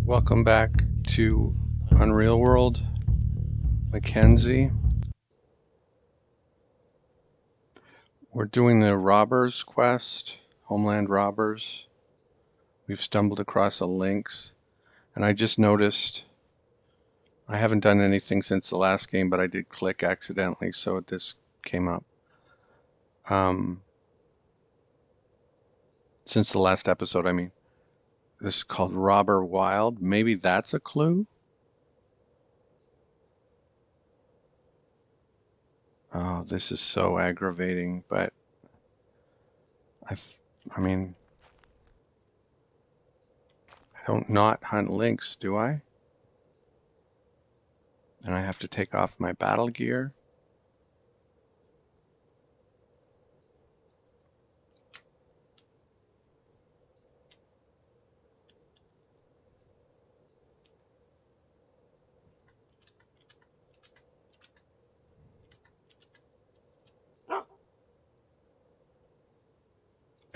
Welcome back to Unreal World, Mackenzie. We're doing the Robbers quest, Homeland Robbers. We've stumbled across the links, and I just noticed I haven't done anything since the last game, but I did click accidentally, so this came up. Since the last episode, I mean. This is called Robber Wild. Maybe that's a clue? Oh, this is so aggravating, but I mean, I don't not hunt lynx, do I? And I have to take off my battle gear.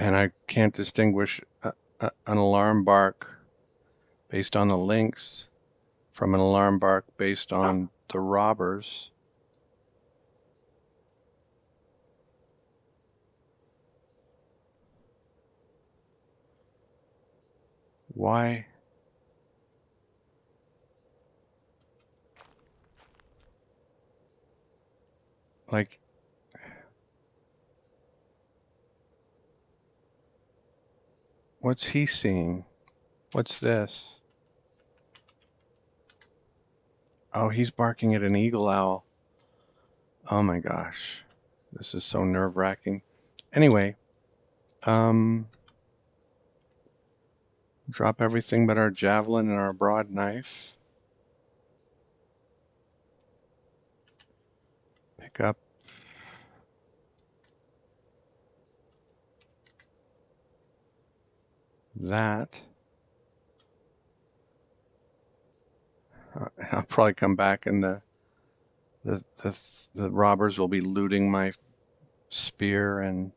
And I can't distinguish an alarm bark based on the lynx from an alarm bark based on the robbers. Why? Like, what's he seeing? What's this? Oh, he's barking at an eagle owl. Oh my gosh. This is so nerve-wracking. Anyway, drop everything but our javelin and our broad knife. Pick up that. I'll probably come back and the, the, the robbers will be looting my spear. And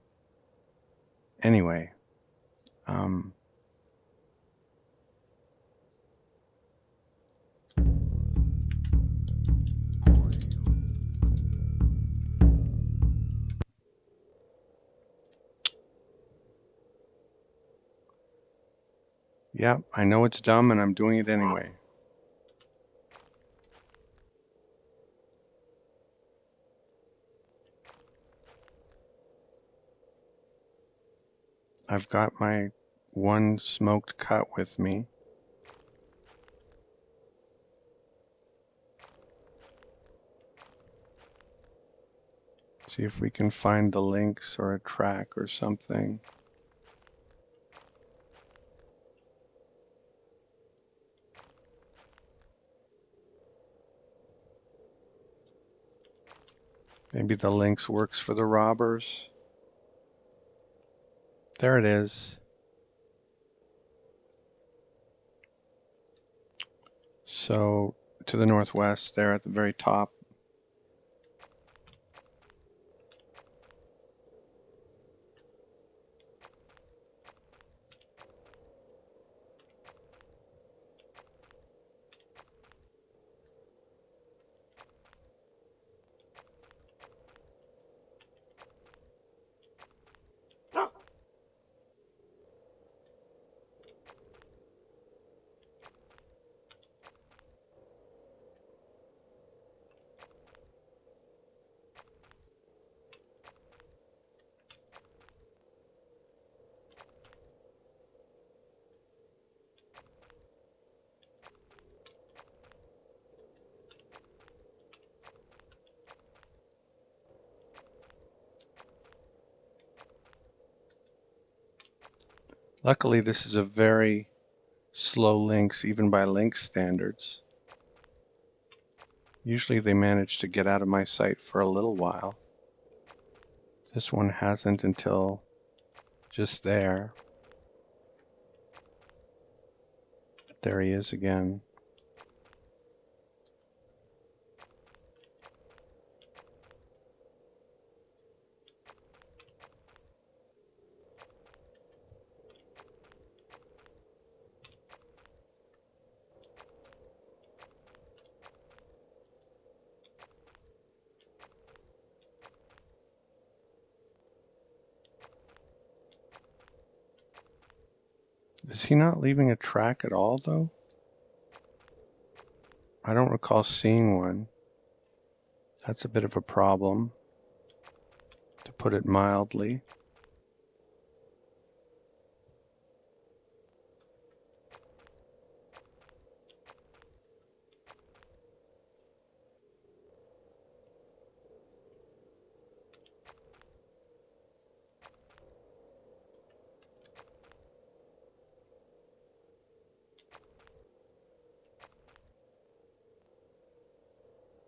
anyway, yeah, I know it's dumb and I'm doing it anyway. I've got my one smoked cut with me. See if we can find the links or a track or something. Maybe the links works for the robbers. There it is. So to the northwest there at the very top. Luckily, this is a very slow lynx, even by lynx standards. Usually they manage to get out of my sight for a little while. This one hasn't until just there. There he is again. Is he not leaving a track at all, though? I don't recall seeing one. That's a bit of a problem, to put it mildly.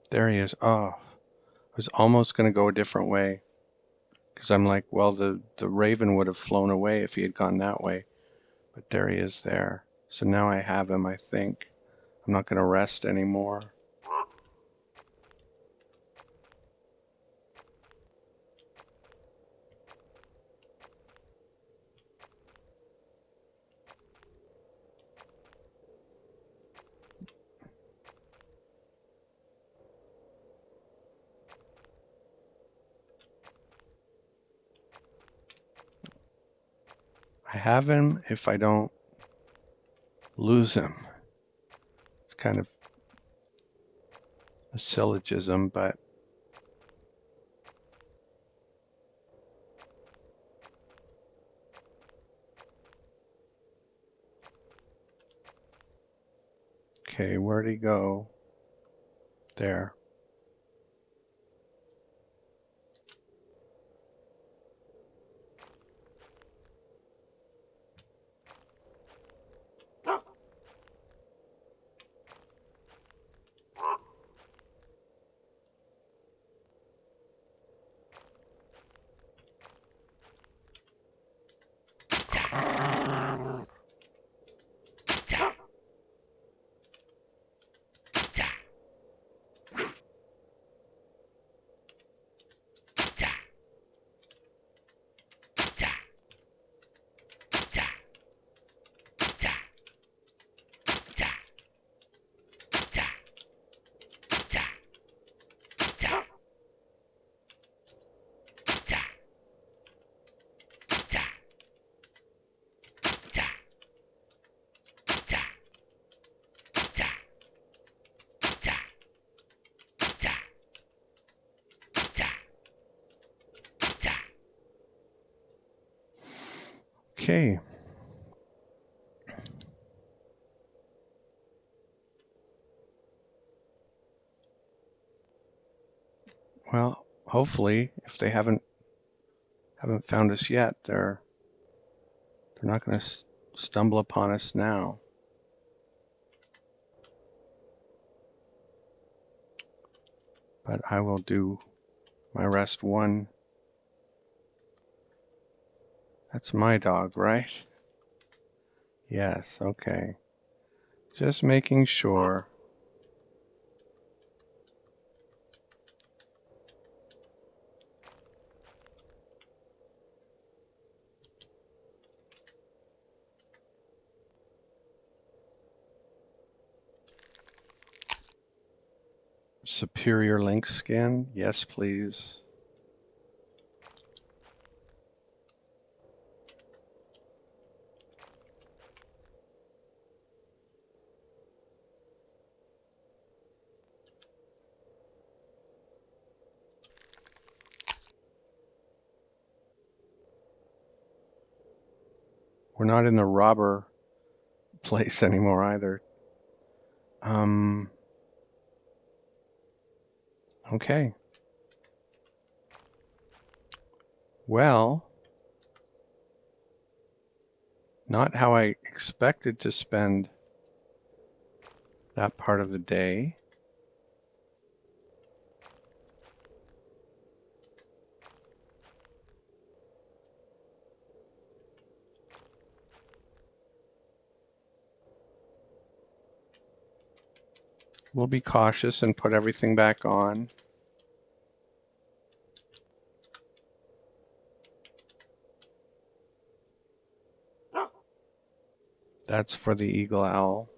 There he is. Oh, I was almost going to go a different way. Because I'm like, well, the raven would have flown away if he had gone that way. But there he is there. So now I have him, I think. I'm not going to rest anymore. I have him if I don't lose him. It's kind of a syllogism, but okay, where'd he go? There. Okay. Well, hopefully, if they haven't found us yet, they're not going to stumble upon us now. But I will do my rest one. That's my dog, right? Yes, okay. Just making sure. Superior link skin? Yes, please. We're not in the robber place anymore either. Okay. Well, not how I expected to spend that part of the day. We'll be cautious and put everything back on. That's for the eagle owl.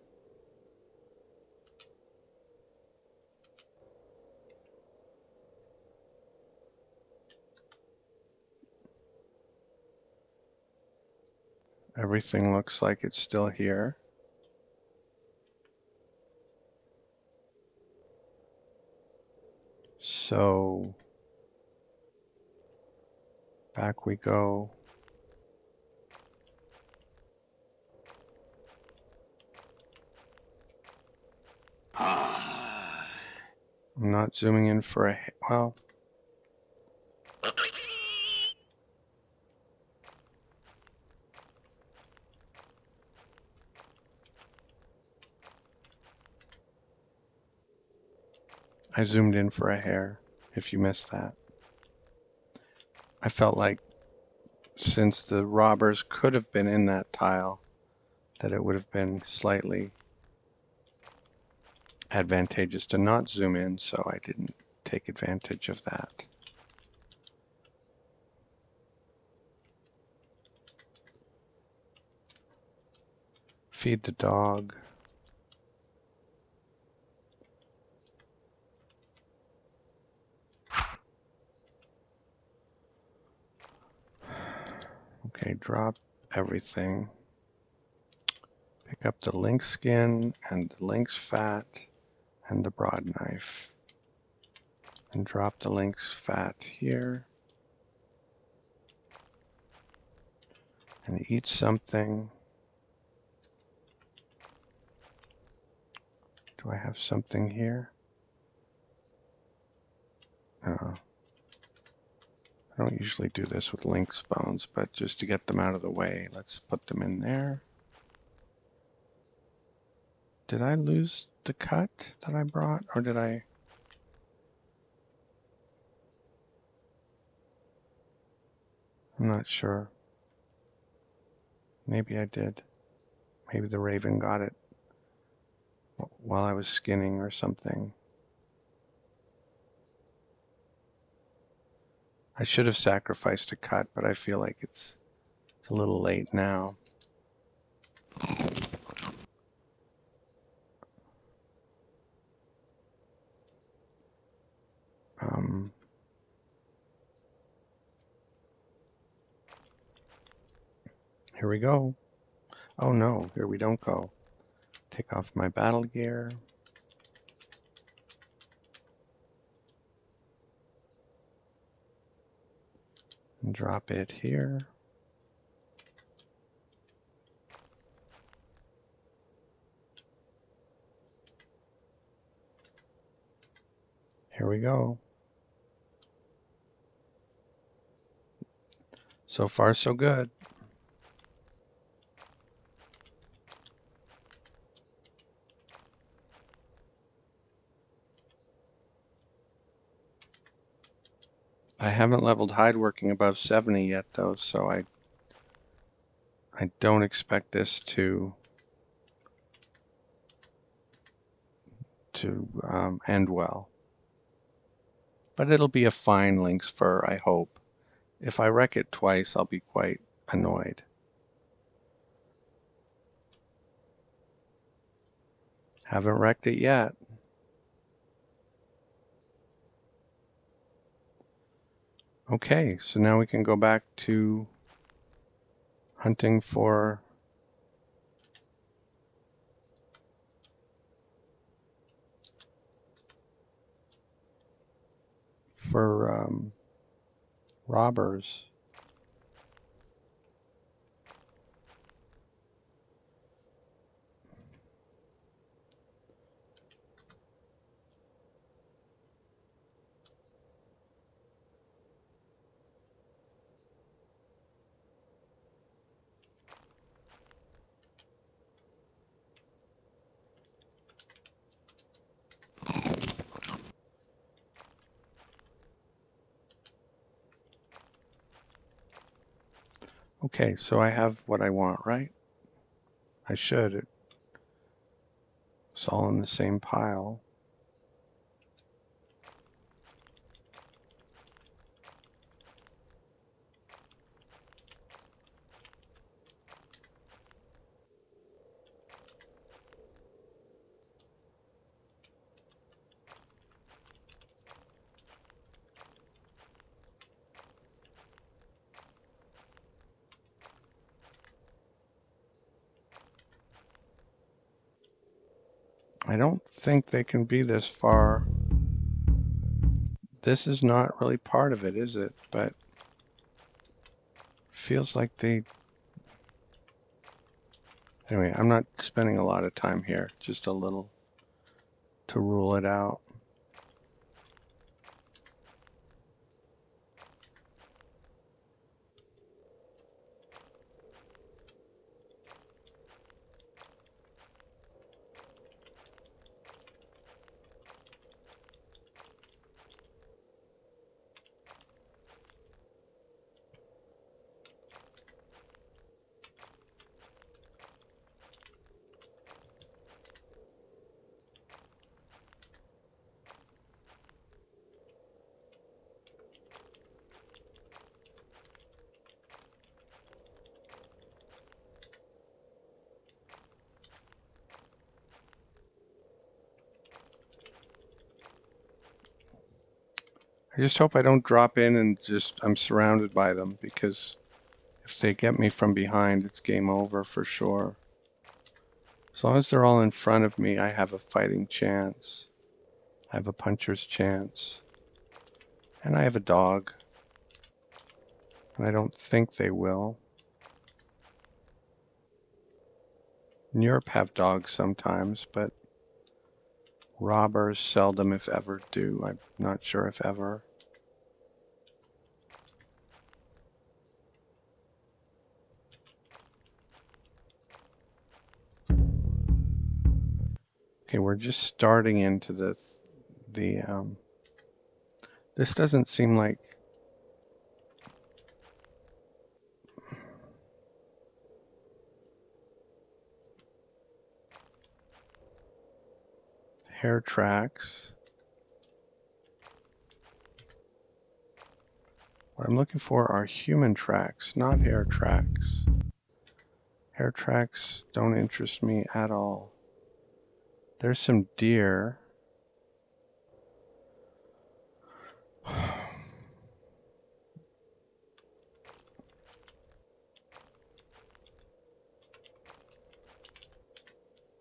Everything looks like it's still here. So back we go. I'm not zooming in for a, well, I zoomed in for a hair, if you missed that. I felt like since the robbers could have been in that tile, that it would have been slightly advantageous to not zoom in, so I didn't take advantage of that. Feed the dog. Okay, drop everything. Pick up the lynx skin and the lynx fat and the broad knife. And drop the lynx fat here. And eat something. Do I have something here? I don't usually do this with lynx bones, but just to get them out of the way, let's put them in there. Did I lose the cut that I brought, or did I? I'm not sure. Maybe I did. Maybe the raven got it while I was skinning or something. I should have sacrificed a cut, but I feel like it's a little late now. Here we go. Oh no, here we don't go. Take off my battle gear. And drop it here. Here we go. So far, so good. I haven't leveled hide working above 70 yet, though, so I don't expect this to end well. But it'll be a fine lynx fur, I hope. If I wreck it twice, I'll be quite annoyed. Haven't wrecked it yet. Okay, so now we can go back to hunting for robbers. Okay, so I have what I want, right? I should. It's all in the same pile. I don't think they can be this far. This is not really part of it, is it? But feels like they... Anyway, I'm not spending a lot of time here, just a little to rule it out. I just hope I don't drop in and just I'm surrounded by them, because if they get me from behind, it's game over for sure. As long as they're all in front of me, I have a fighting chance. I have a puncher's chance. And I have a dog. And I don't think they will. In Europe have dogs sometimes, but robbers seldom, if ever, do. I'm not sure if ever. Okay, we're just starting into this. This doesn't seem like hare tracks. What I'm looking for are human tracks, not hare tracks. Hare tracks don't interest me at all. There's some deer.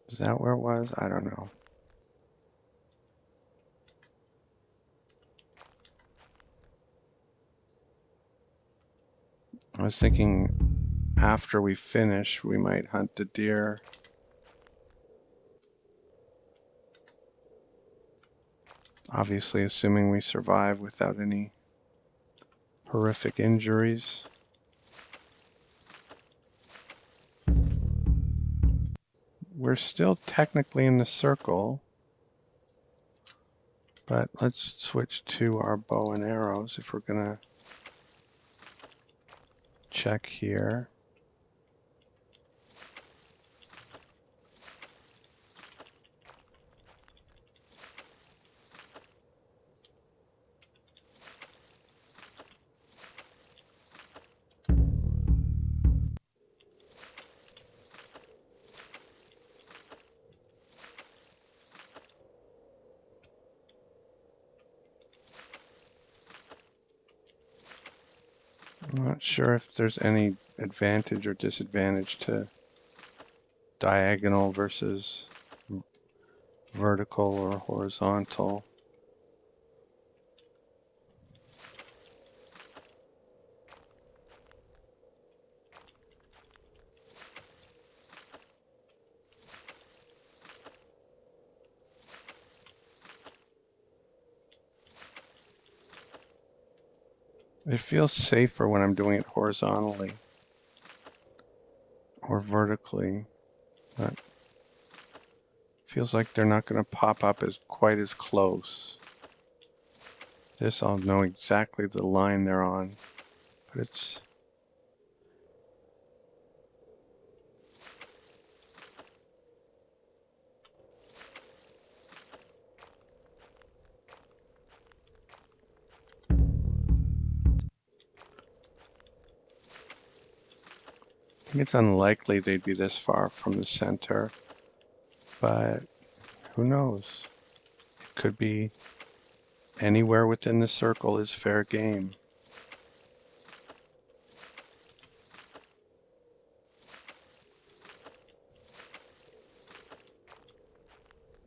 Is that where it was? I don't know. I was thinking after we finish, we might hunt the deer. Obviously, assuming we survive without any horrific injuries. We're still technically in the circle, but let's switch to our bow and arrows if we're gonna check here. I'm not sure if there's any advantage or disadvantage to diagonal versus vertical or horizontal. It feels safer when I'm doing it horizontally or vertically. But feels like they're not going to pop up as quite as close. This I'll know exactly the line they're on, but it's... I think it's unlikely they'd be this far from the center, but who knows? It could be anywhere within the circle is fair game.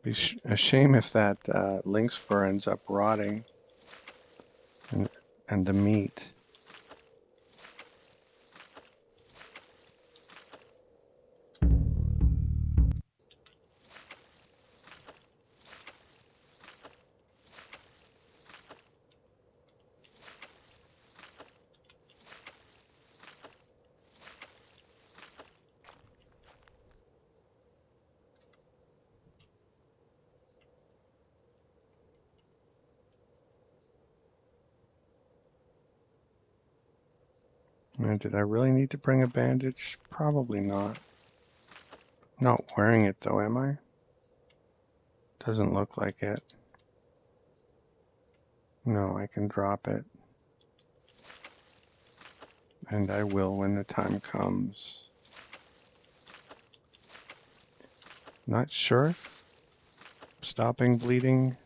Be a shame if that lynx fur ends up rotting and the meat. Did I really need to bring a bandage? Probably not. Not wearing it though, am I? Doesn't look like it. No, I can drop it. And I will when the time comes. Not sure if stopping bleeding.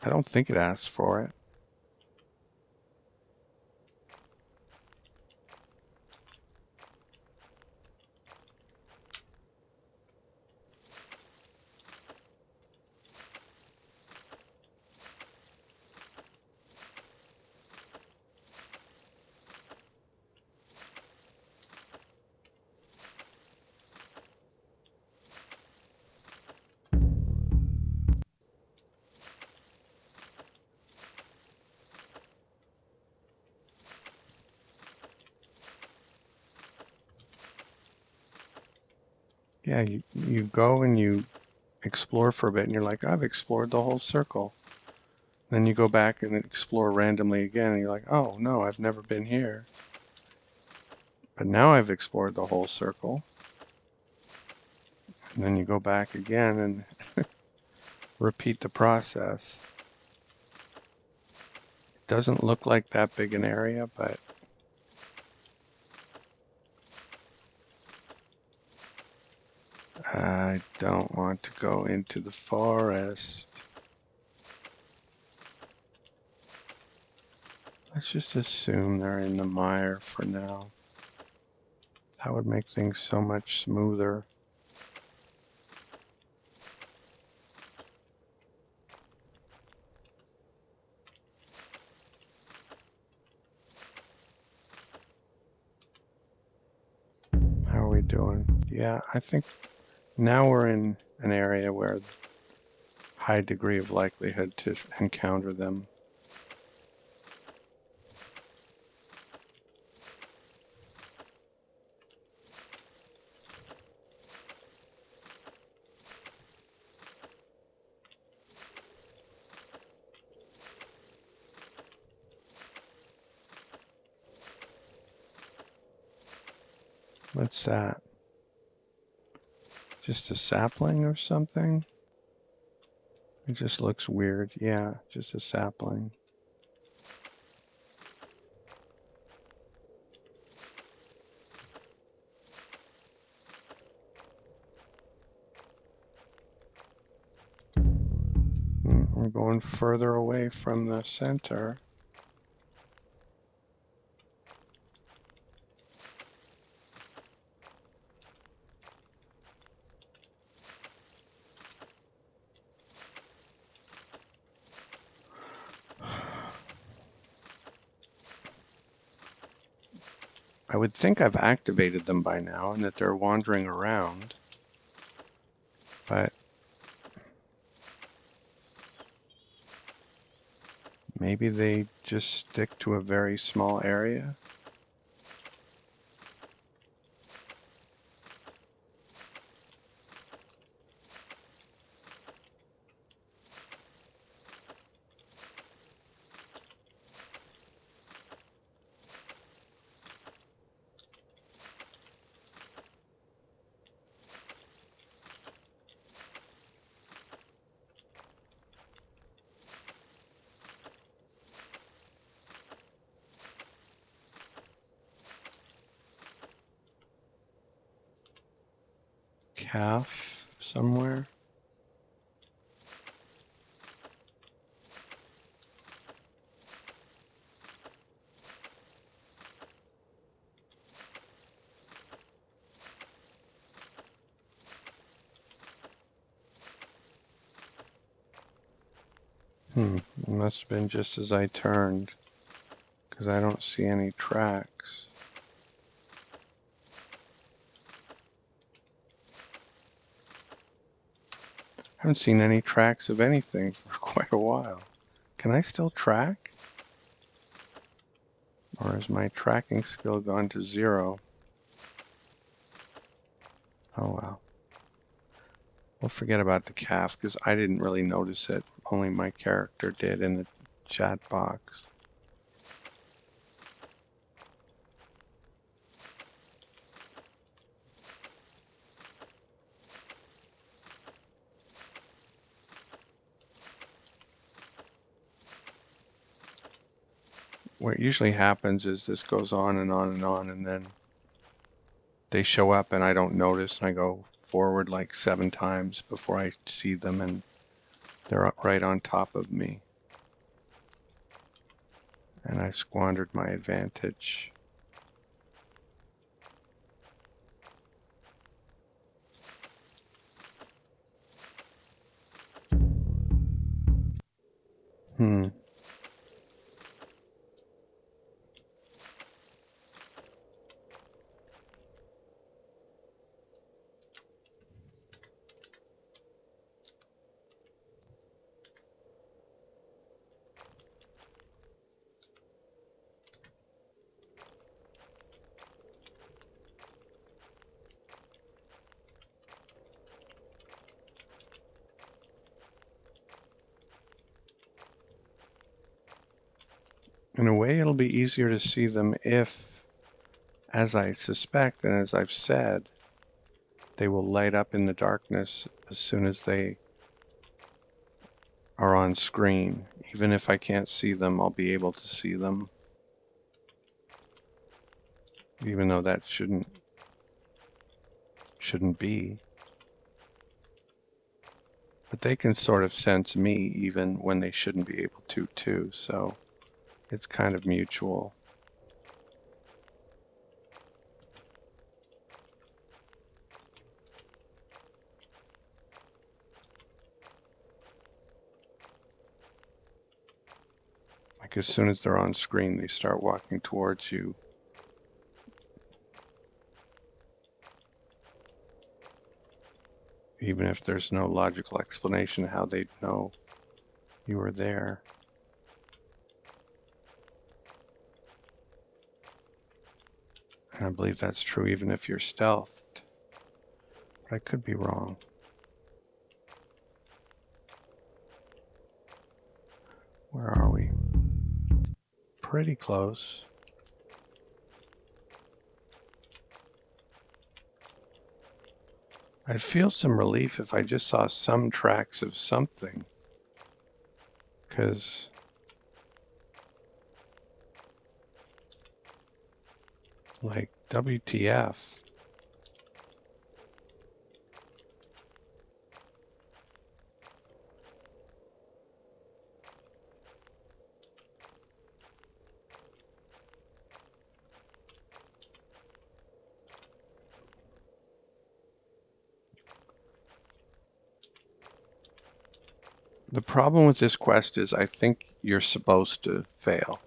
I don't think it asks for it. Yeah, you go and you explore for a bit and you're like, I've explored the whole circle. Then you go back and explore randomly again and you're like, oh no, I've never been here. But now I've explored the whole circle. And then you go back again and repeat the process. It doesn't look like that big an area, but I don't want to go into the forest. Let's just assume they're in the mire for now. That would make things so much smoother. How are we doing? Yeah, I think now we're in an area where high degree of likelihood to encounter them. What's that? Just a sapling or something? It just looks weird. Yeah, just a sapling. We're going further away from the center. I would think I've activated them by now and that they're wandering around, but maybe they just stick to a very small area. Calf somewhere. It must have been just as I turned, because I don't see any tracks. I haven't seen any tracks of anything for quite a while. Can I still track? Or has my tracking skill gone to 0? Oh well. We'll forget about the calf because I didn't really notice it. Only my character did in the chat box. What usually happens is this goes on and on and on, and then they show up and I don't notice, and I go forward like 7 times before I see them, and they're right on top of me. And I squandered my advantage. Hmm. In a way, it'll be easier to see them if, as I suspect and as I've said, they will light up in the darkness as soon as they are on screen. Even if I can't see them, I'll be able to see them. Even though that shouldn't be. But they can sort of sense me even when they shouldn't be able to too, so it's kind of mutual. Like as soon as they're on screen, they start walking towards you. Even if there's no logical explanation how they'd know you were there. And I believe that's true even if you're stealthed. But I could be wrong. Where are we? Pretty close. I'd feel some relief if I just saw some tracks of something. Because like WTF. The problem with this quest is I think you're supposed to fail.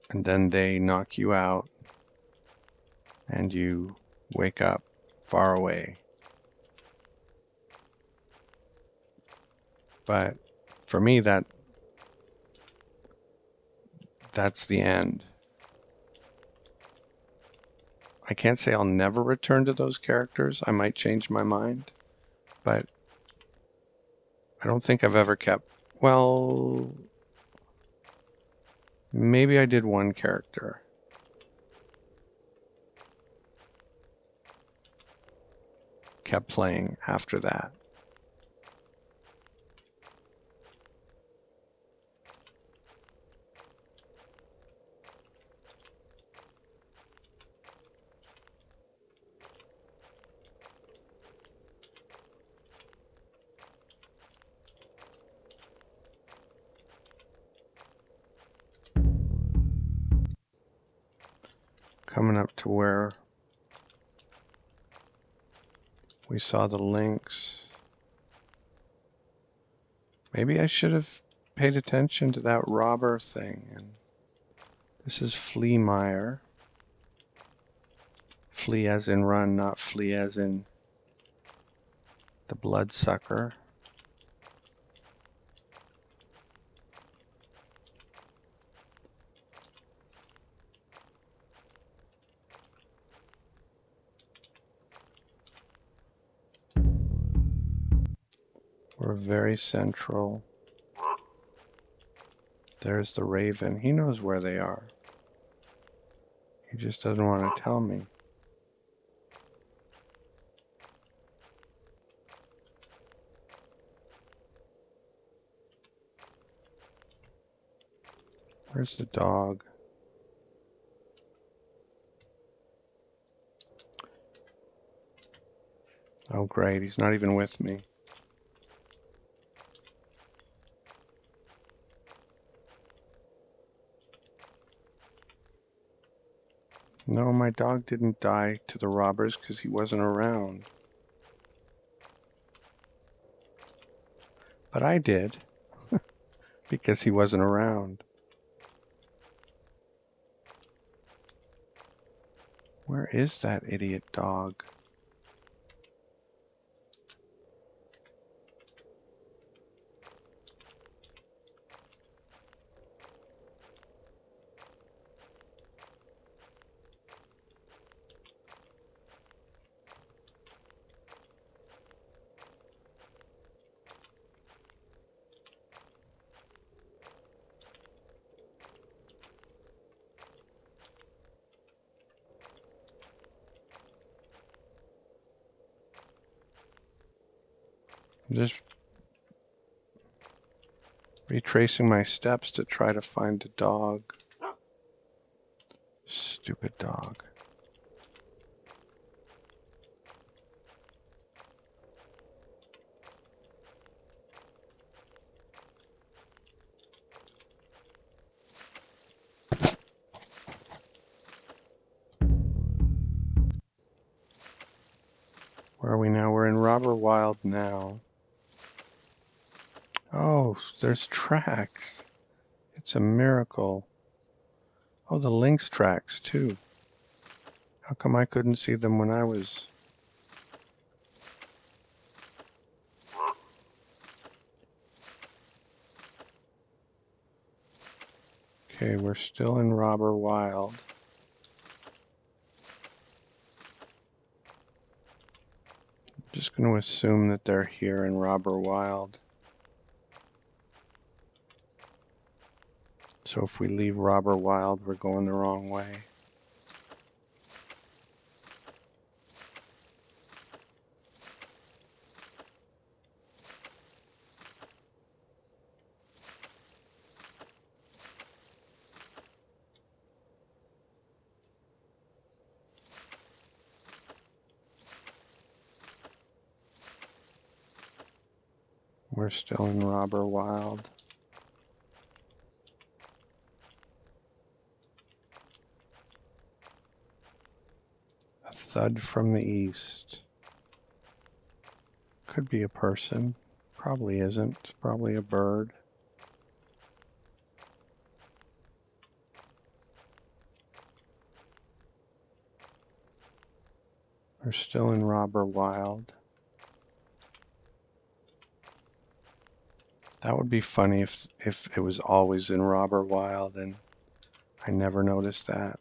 And then they knock you out and you wake up far away. But for me, that's the end. I can't say I'll never return to those characters. I might change my mind, but I don't think I've ever kept, well, maybe I did one character. Kept playing after that. Coming up to where we saw the links. Maybe I should have paid attention to that robber thing. And this is Flea Meyer. Flea as in run, not flea as in the bloodsucker. We're very central. There's the raven. He knows where they are. He just doesn't want to tell me. Where's the dog? Oh, great. He's not even with me. No, my dog didn't die to the robbers because he wasn't around. But I did because he wasn't around. Where is that idiot dog? I'm just retracing my steps to try to find the dog. Stupid dog. Where are we now? We're in Robber Wild now. Oh, there's tracks. It's a miracle. Oh, the lynx tracks too. How come I couldn't see them when I was... Okay, we're still in Robber Wild. I'm just going to assume that they're here in Robber Wild. So if we leave Robber Wild, we're going the wrong way. We're still in Robber Wild. A thud from the east. Could be a person. Probably isn't. Probably a bird. We're still in Robber Wild. That would be funny if it was always in Robber Wild and I never noticed that.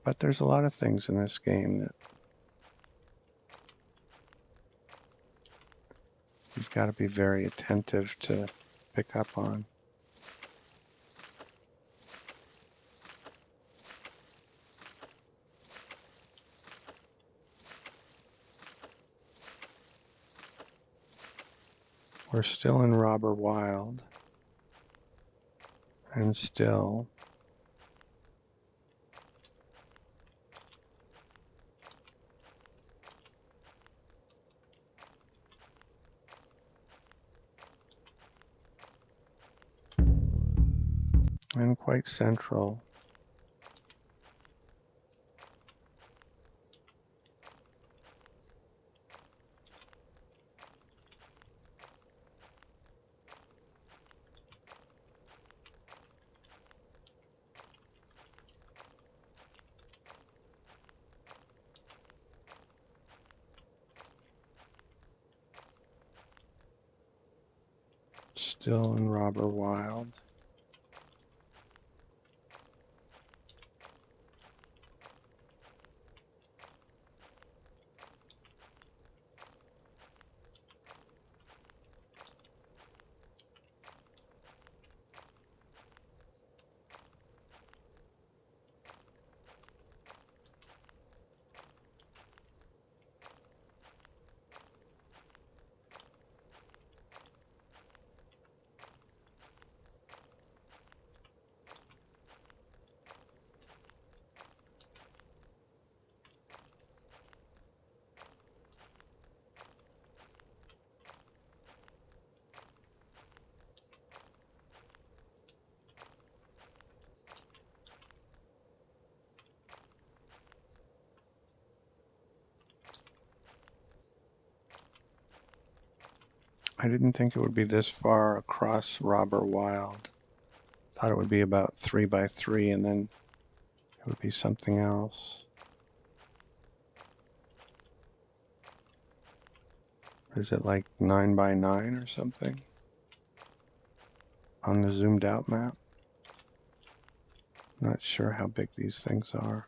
But there's a lot of things in this game that you've got to be very attentive to pick up on. We're still in Robber Wild. And still. And quite central. Still in Robber Wild. I didn't think it would be this far across Robber Wild. Thought it would be about 3 by 3 and then it would be something else. Is it like 9 by 9 or something on the zoomed out map? Not sure how big these things are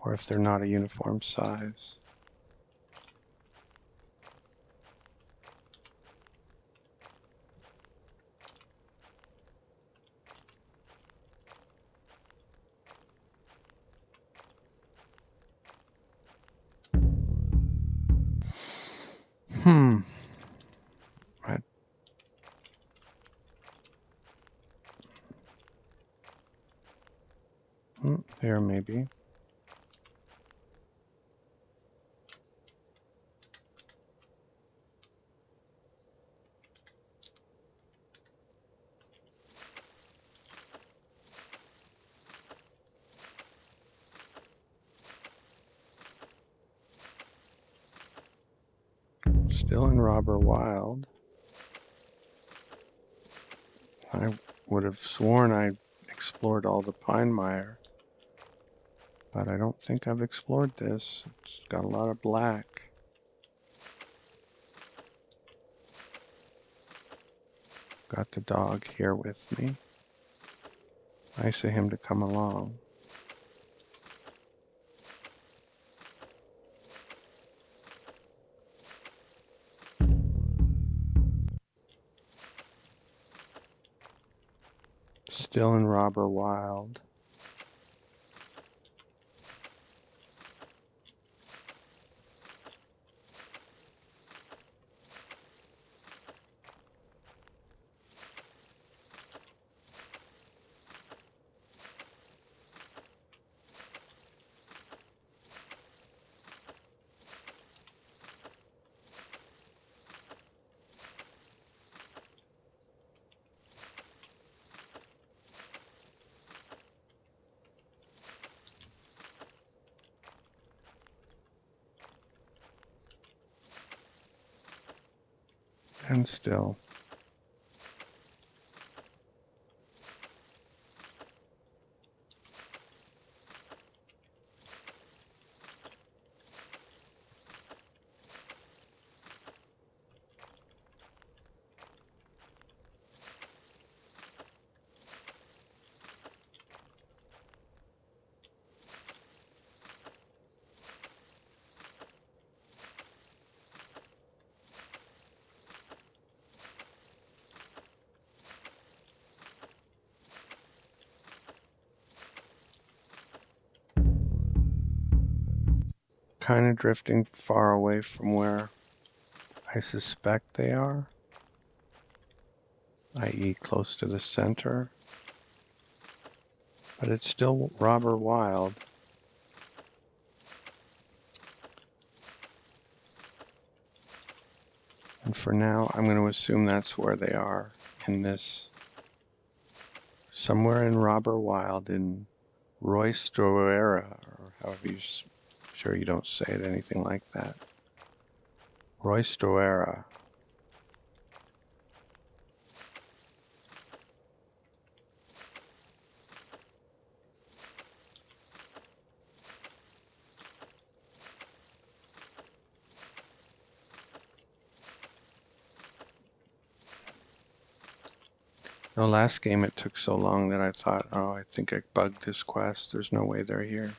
or if they're not a uniform size. Right. There maybe. Still in Robber Wild. I would have sworn I explored all the pine mire, but I don't think I've explored this. It's got a lot of black. Got the dog here with me. Nice of him to come along. Still in Robber Wild. And still. Kind of drifting far away from where I suspect they are, i.e. close to the center. But it's still Robber Wild. And for now, I'm going to assume that's where they are in this. Somewhere in Robber Wild in Roystroera, or however you, sure you don't say it anything like that. Roystroera. The last game it took so long that I thought, oh, I think I bugged this quest. There's no way they're here.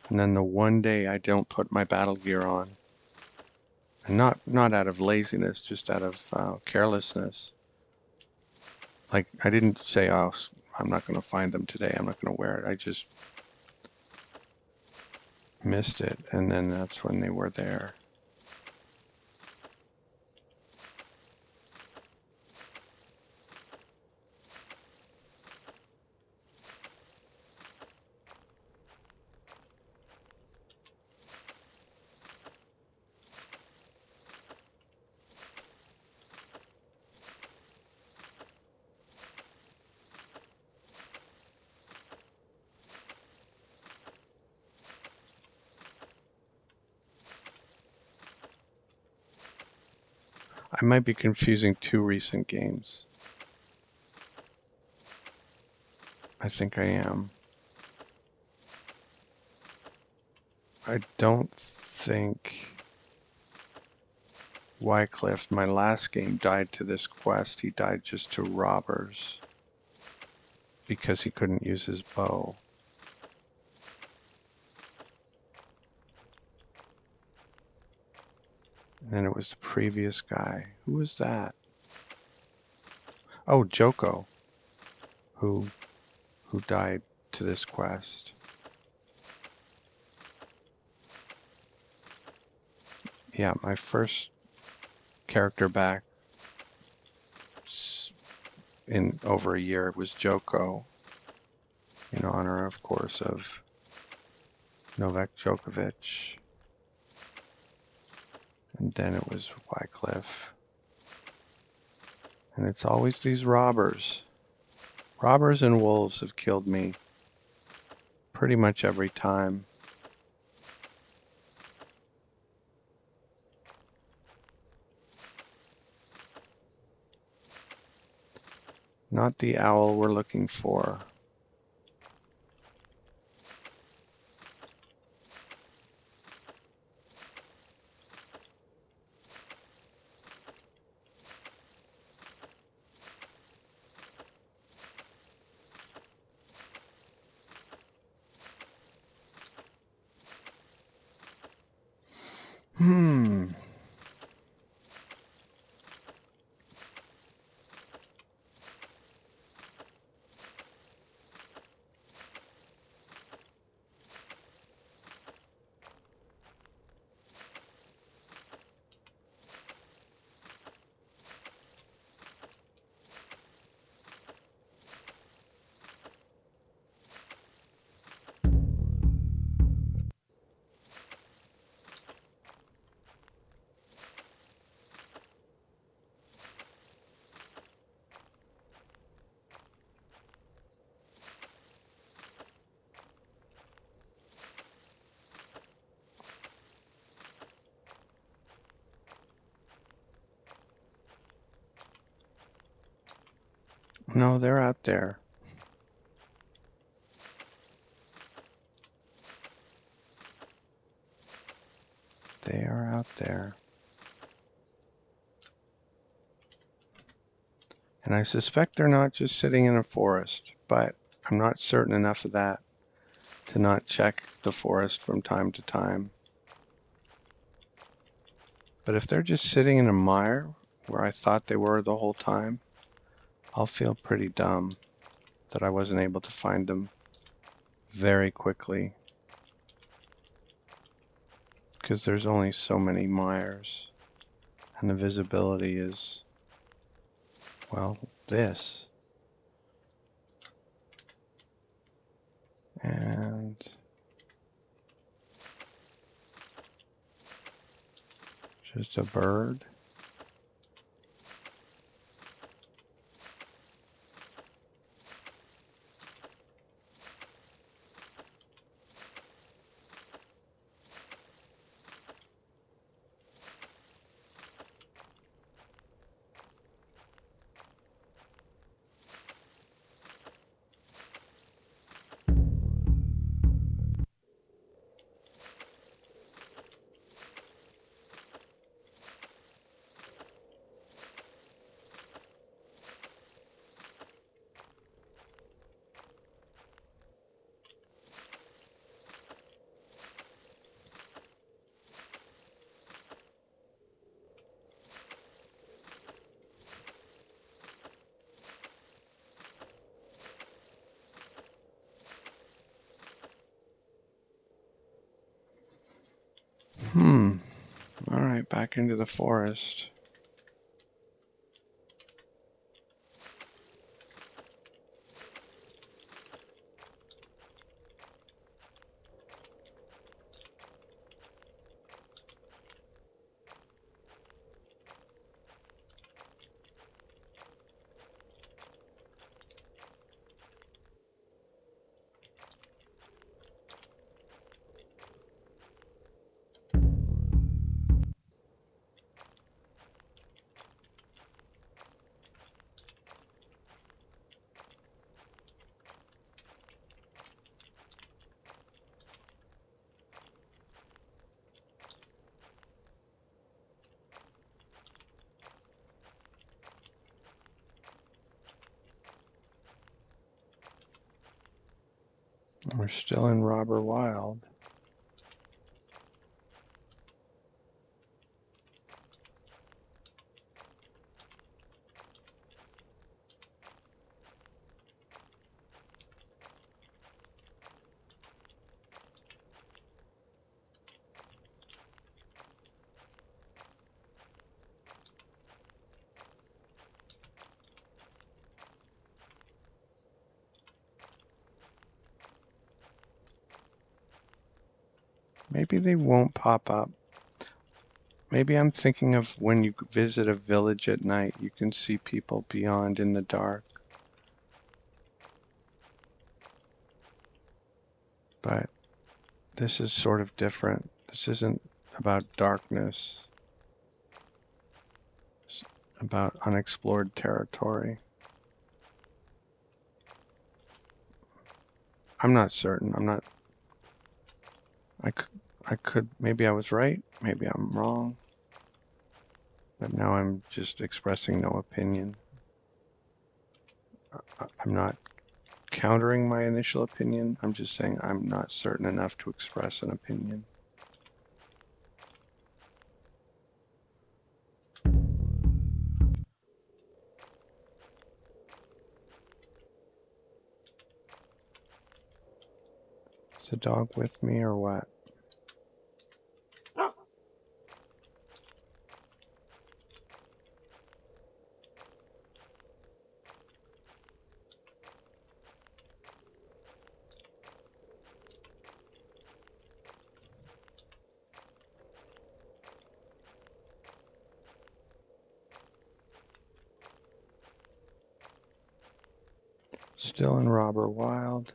And then the one day I don't put my battle gear on, and not out of laziness, just out of carelessness. Like, I didn't say, oh, I'm not going to find them today. I'm not going to wear it. I just missed it. And then that's when they were there. I might be confusing two recent games. I think I am. I don't think Wycliffe, my last game, died to this quest. He died just to robbers because he couldn't use his bow. And then it was the previous guy. Who was that? Oh, Joko, who died to this quest. Yeah, my first character back in over a year was Joko, in honor, of course, of Novak Djokovic. And then it was Wycliffe. And it's always these robbers. Robbers and wolves have killed me pretty much every time. Not the owl we're looking for. No, they're out there. They are out there. And I suspect they're not just sitting in a forest, but I'm not certain enough of that to not check the forest from time to time. But if they're just sitting in a mire where I thought they were the whole time, I'll feel pretty dumb that I wasn't able to find them very quickly. Because there's only so many mires, and the visibility is, well, this. And just a bird. All right, back into the forest. We're still in Robber Wild. Maybe they won't pop up. Maybe I'm thinking of when you visit a village at night, you can see people beyond in the dark. But this is sort of different. This isn't about darkness. It's about unexplored territory. I'm not certain. I could, maybe I was right, maybe I'm wrong. But now I'm just expressing no opinion. I'm not countering my initial opinion. I'm just saying I'm not certain enough to express an opinion. Is the dog with me or what? Still in Robber Wild.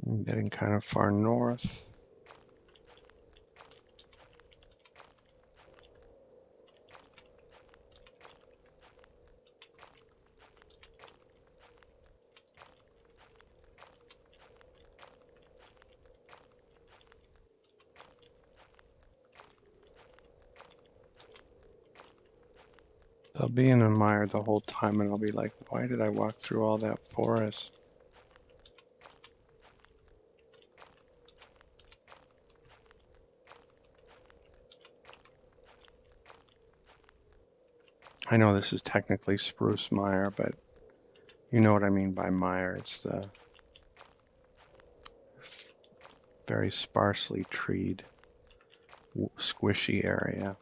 I'm getting kind of far north. I'll be in a mire the whole time and I'll be like, why did I walk through all that forest? I know this is technically spruce mire, but you know what I mean by mire. It's the very sparsely treed, squishy area.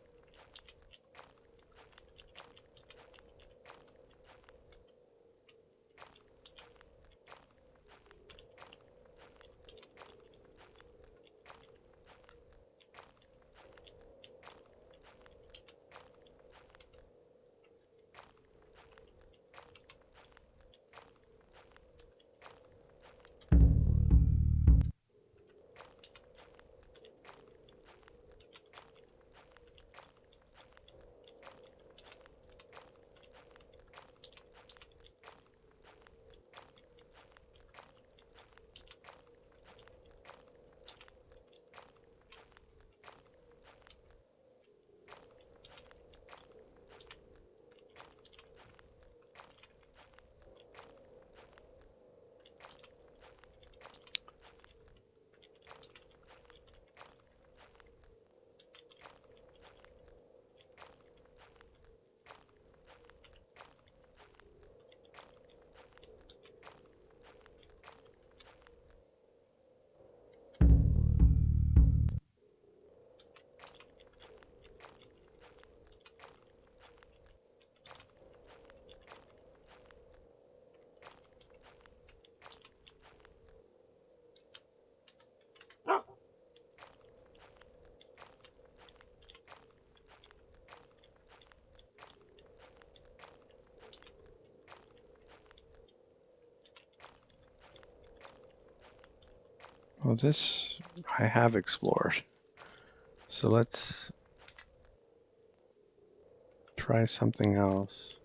Well, this I have explored. So let's try something else.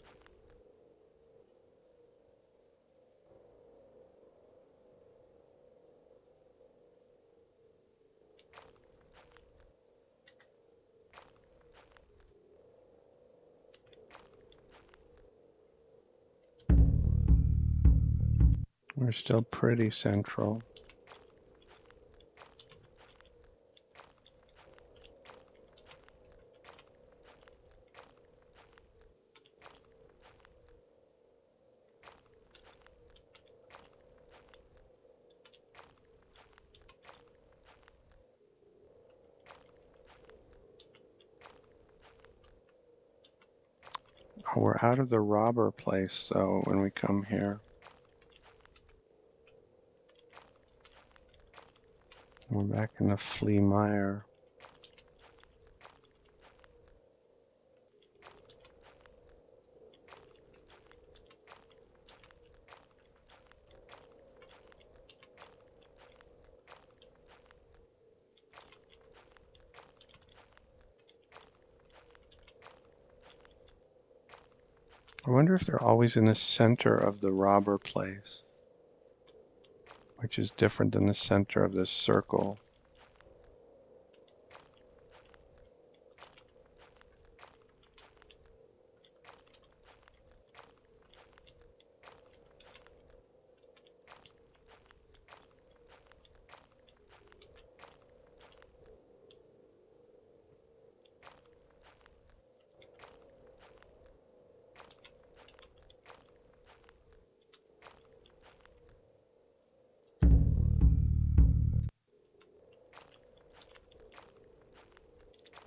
We're still pretty central. Oh, we're out of the robber place, though, when we come here. We're back in the flea mire. I wonder if they're always in the center of the robber place, which is different than the center of this circle.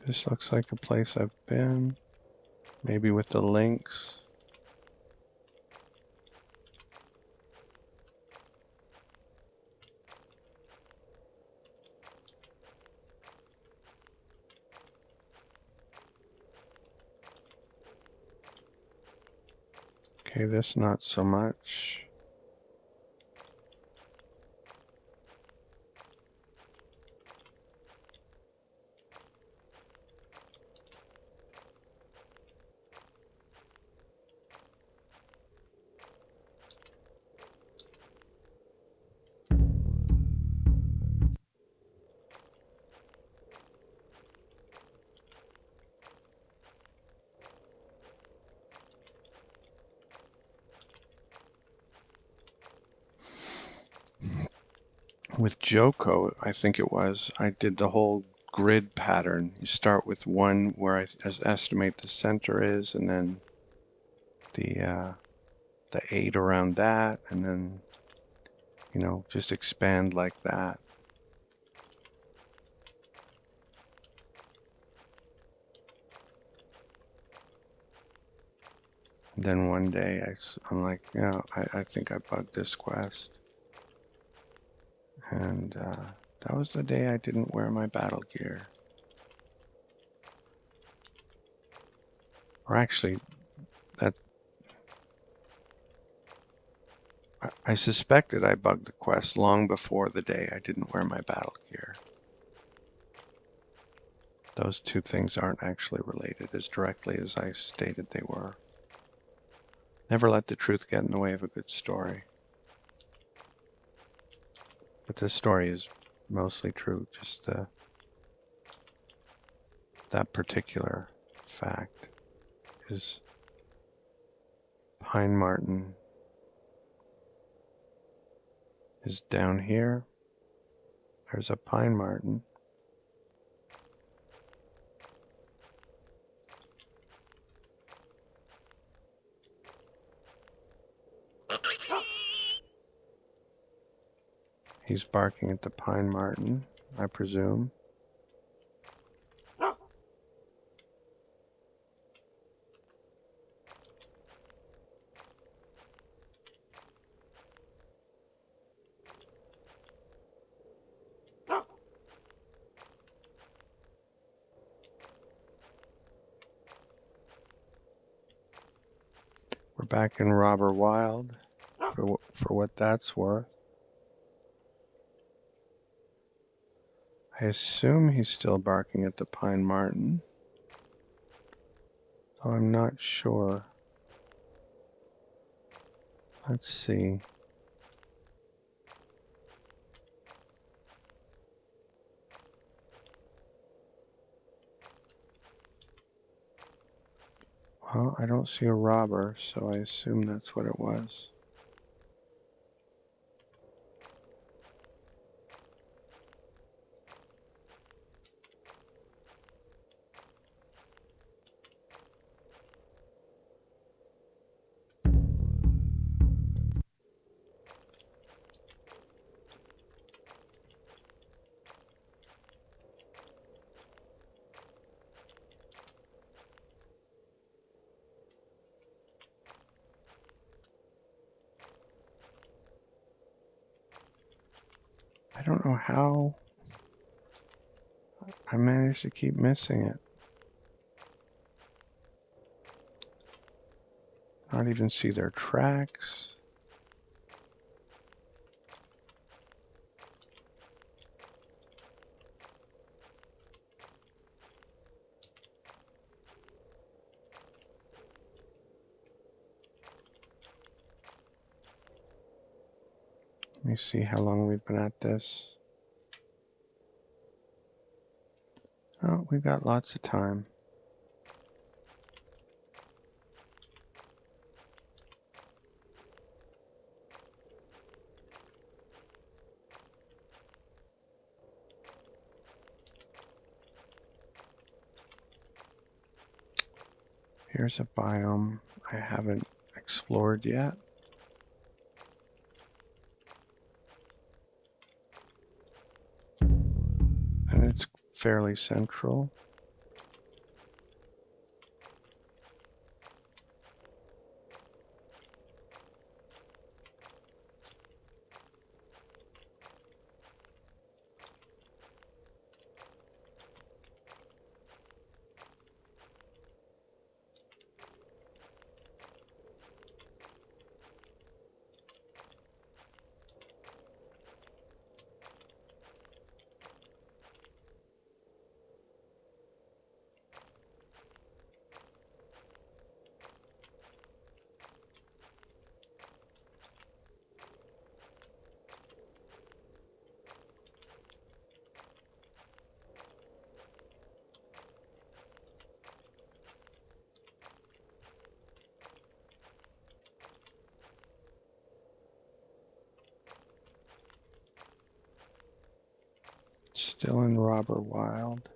This looks like a place I've been, maybe with the links. Okay, this not so much. With Joko, I think it was, I did the whole grid pattern. You start with one where I estimate the center is, and then the 8 around that, and then, just expand like that. And then one day I'm like, I think I bugged this quest. And that was the day I didn't wear my battle gear. Or actually, that I suspected I bugged the quest long before the day I didn't wear my battle gear. Those two things aren't actually related as directly as I stated they were. Never let the truth get in the way of a good story. But this story is mostly true, just that particular fact is Pine Marten is down here. There's a Pine Marten. He's barking at the Pine Marten, I presume. We're back in Robber Wild, for what that's worth. I assume he's still barking at the pine marten, though I'm not sure. Let's see. Well, I don't see a robber, so I assume that's what it was. I don't know how I managed to keep missing it. Not even see their tracks. Let me see how long we've been at this. Oh, we've got lots of time. Here's a biome I haven't explored yet. And it's fairly central. Still in Robber Wild.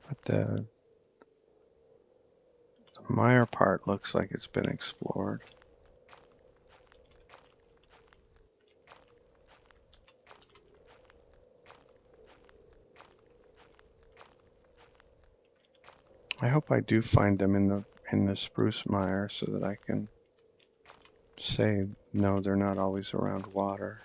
But the mire part looks like it's been explored. I hope I do find them in the spruce mire so that I can say no, they're not always around water.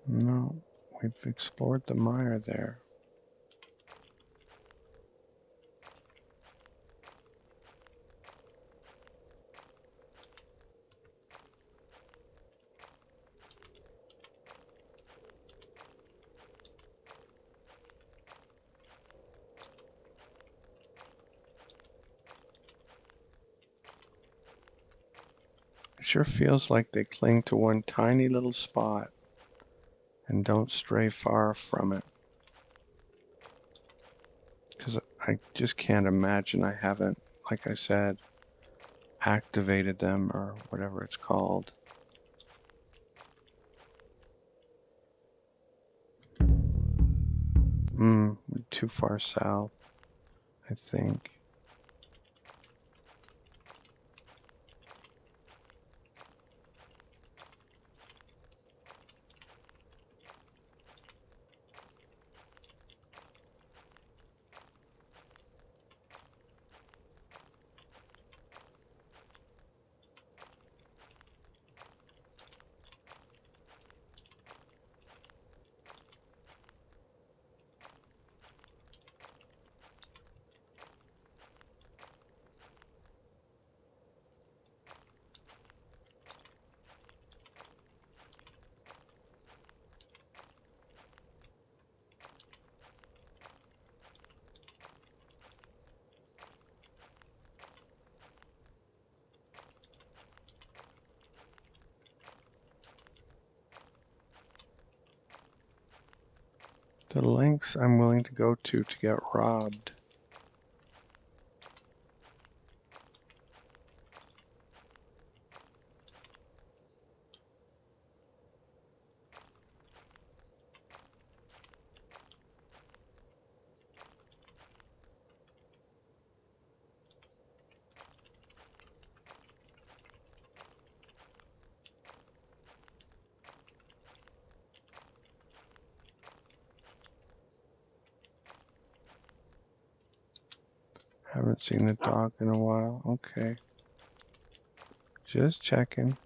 No, we've explored the mire there. It sure feels like they cling to one tiny little spot and don't stray far from it. Because I just can't imagine I haven't, like I said, activated them or whatever it's called. We're too far south, I think. The lengths I'm willing to go to get robbed. Haven't seen the dog in a while. Okay. Just checking.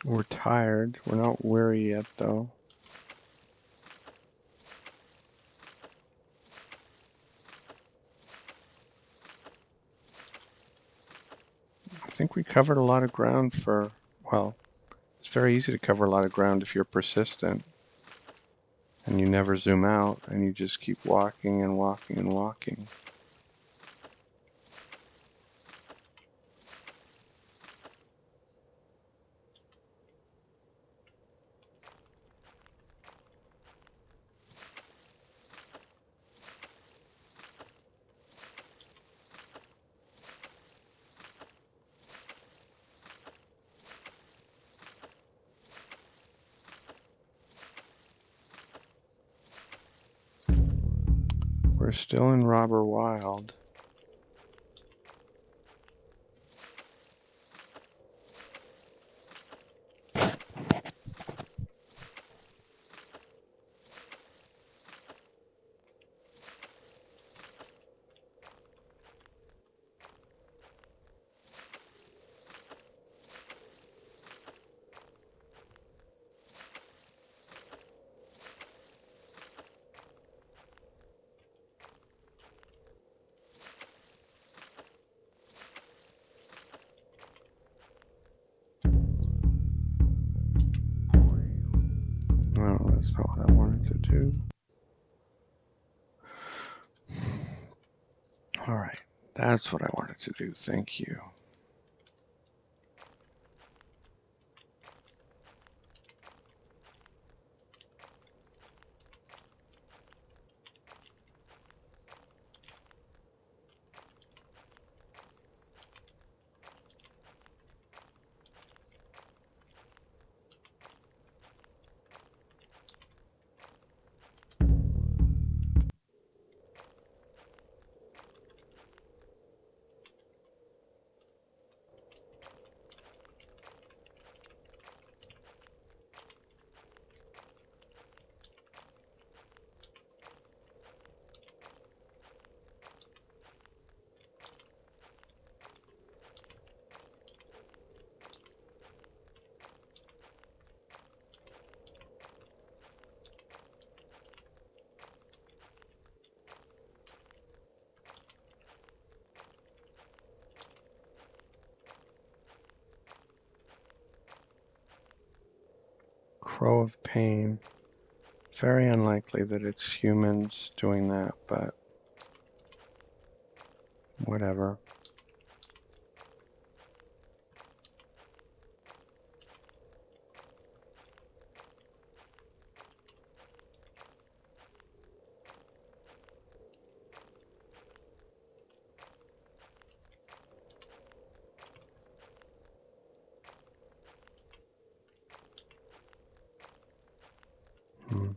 We're tired. We're not weary yet, though. I think we covered a lot of ground for, well, it's very easy to cover a lot of ground if you're persistent and you never zoom out and you just keep walking and walking and walking. We're still in Robber Wild. No, that's not what I wanted to do. All right, that's what I wanted to do. Thank you. Crow of pain. Very unlikely that it's humans doing that, but whatever. Hmm.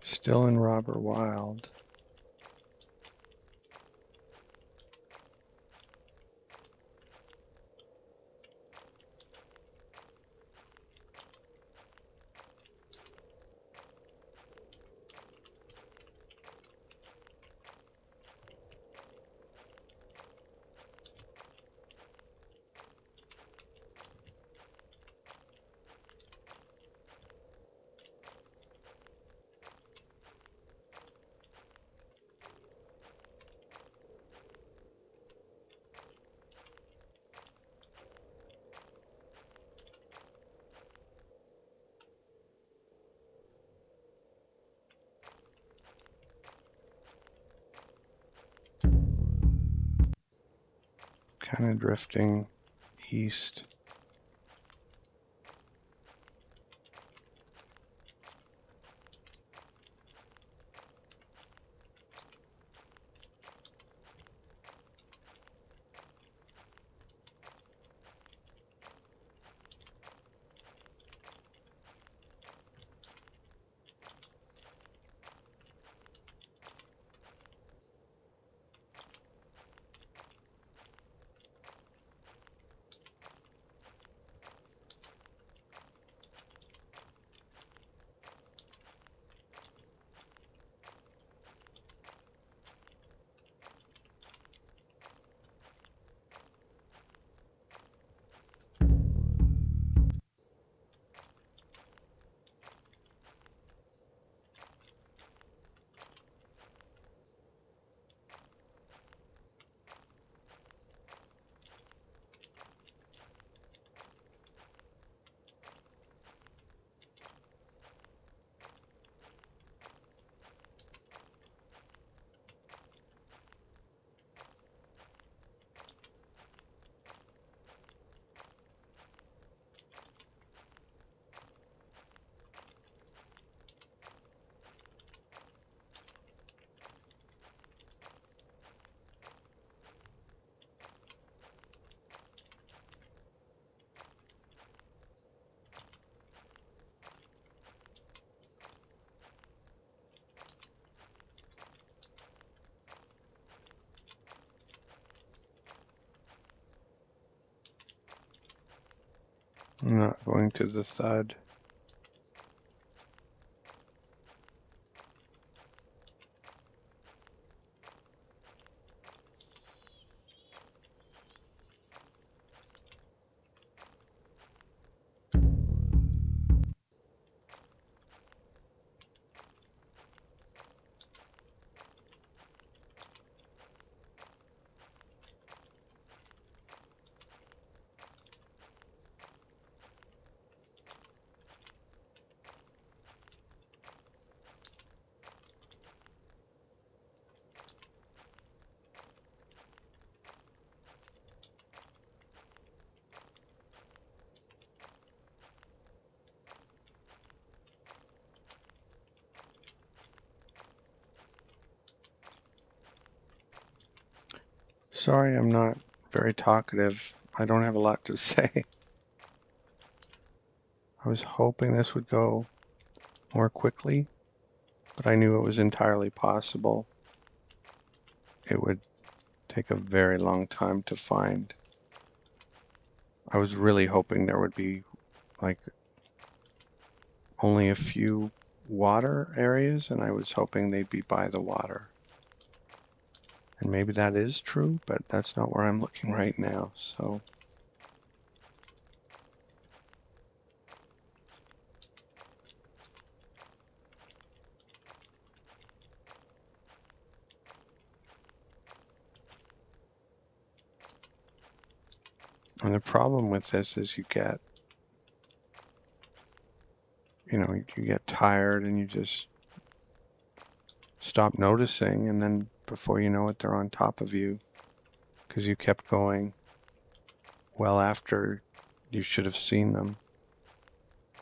Still in Robber Wild. Kind of drifting east. I'm not going to the thud. Sorry, I'm not very talkative. I don't have a lot to say. I was hoping this would go more quickly, but I knew it was entirely possible. It would take a very long time to find. I was really hoping there would be like only a few water areas, and I was hoping they'd be by the water. And maybe that is true, but that's not where I'm looking right now, so. And the problem with this is you get tired and you just stop noticing, and then before you know it, they're on top of you because you kept going well after you should have seen them,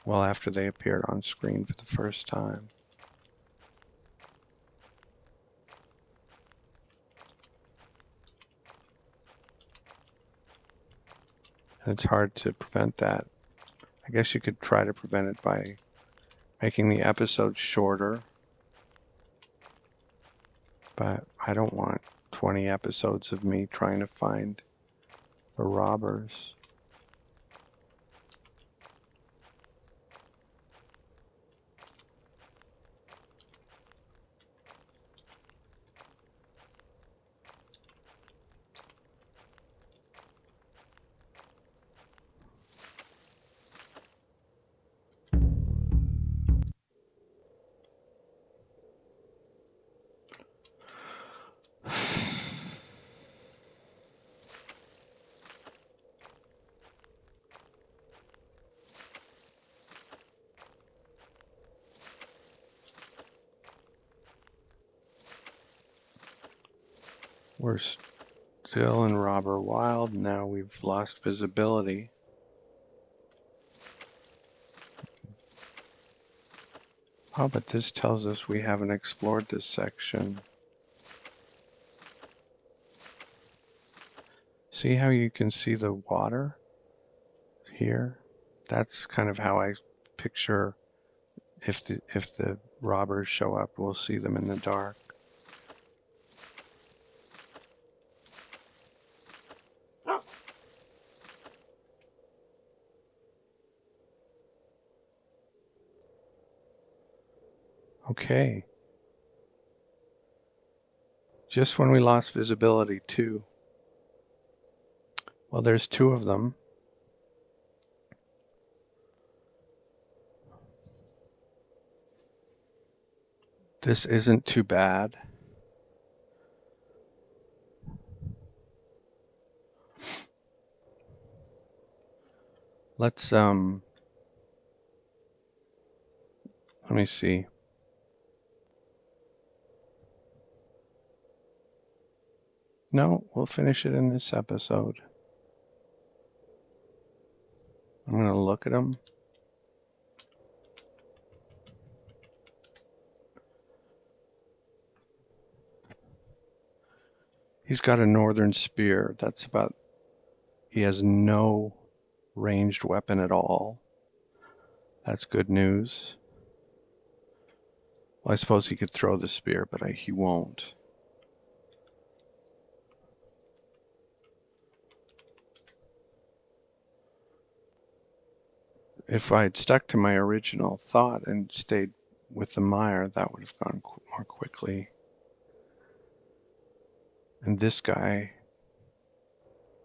well after they appeared on screen for the first time. And it's hard to prevent that. I guess you could try to prevent it by making the episodes shorter, but I don't want 20 episodes of me trying to find the robbers. We're still in Robber Wild. Now we've lost visibility. Oh, but this tells us we haven't explored this section. See how you can see the water here? That's kind of how I picture if the robbers show up, we'll see them in the dark. Okay. Just when we lost visibility, too. Well, there's two of them. This isn't too bad. Let's, let me see. No, we'll finish it in this episode. I'm going to look at them. He's got a northern spear. That's about, he has no ranged weapon at all. That's good news. Well, I suppose he could throw the spear, but he won't. If I had stuck to my original thought and stayed with the mire, that would have gone more quickly. And this guy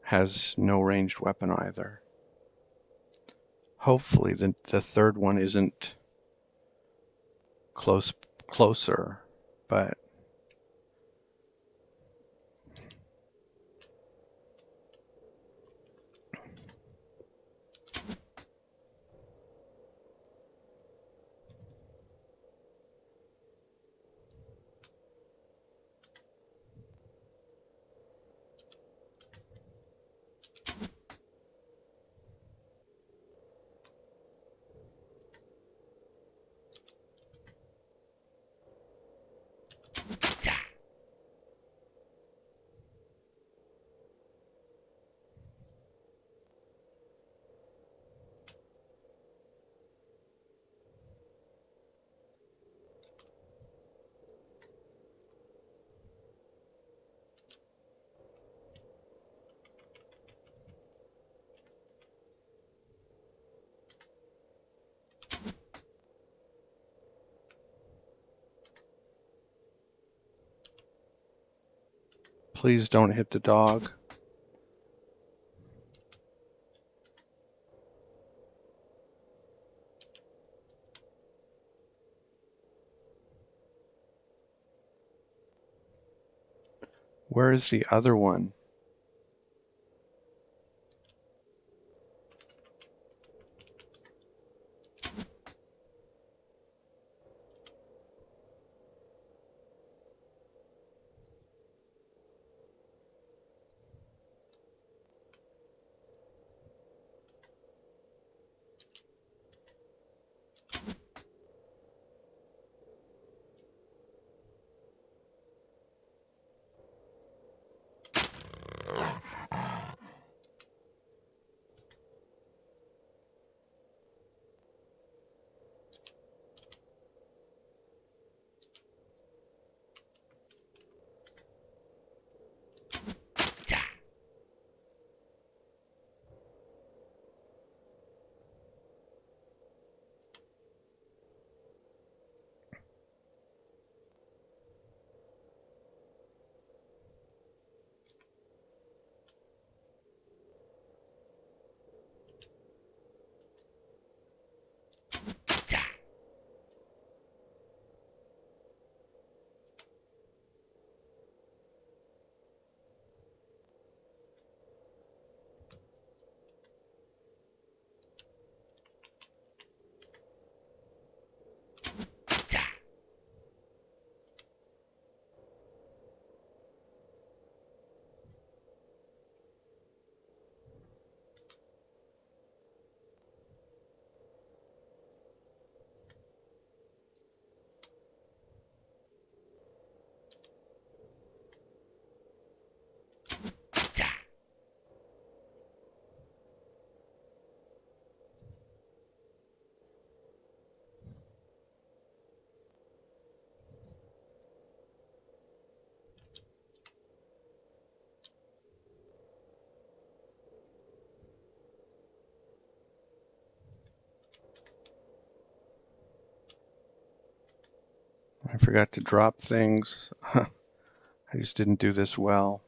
has no ranged weapon either. Hopefully the third one isn't closer, but Please don't hit the dog. Where is the other one? I forgot to drop things. I just didn't do this well.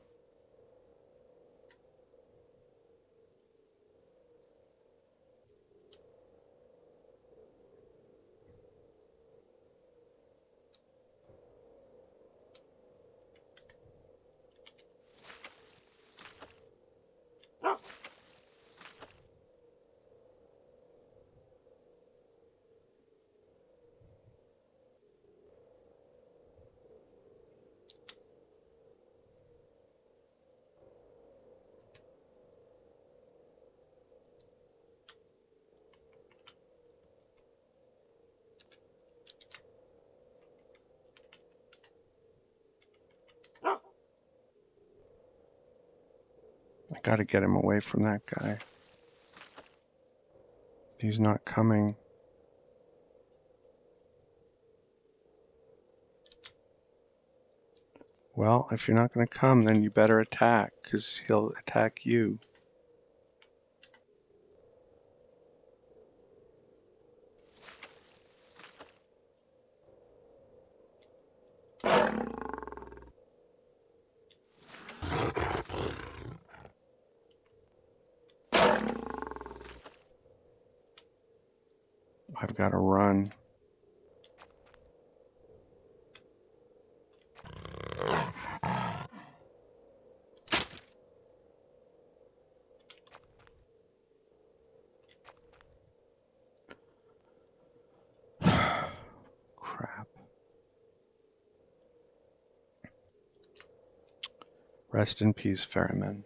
I gotta get him away from that guy. He's not coming. Well, if you're not gonna come, then you better attack, because he'll attack you. I've got to run. Crap. Rest in peace, ferryman.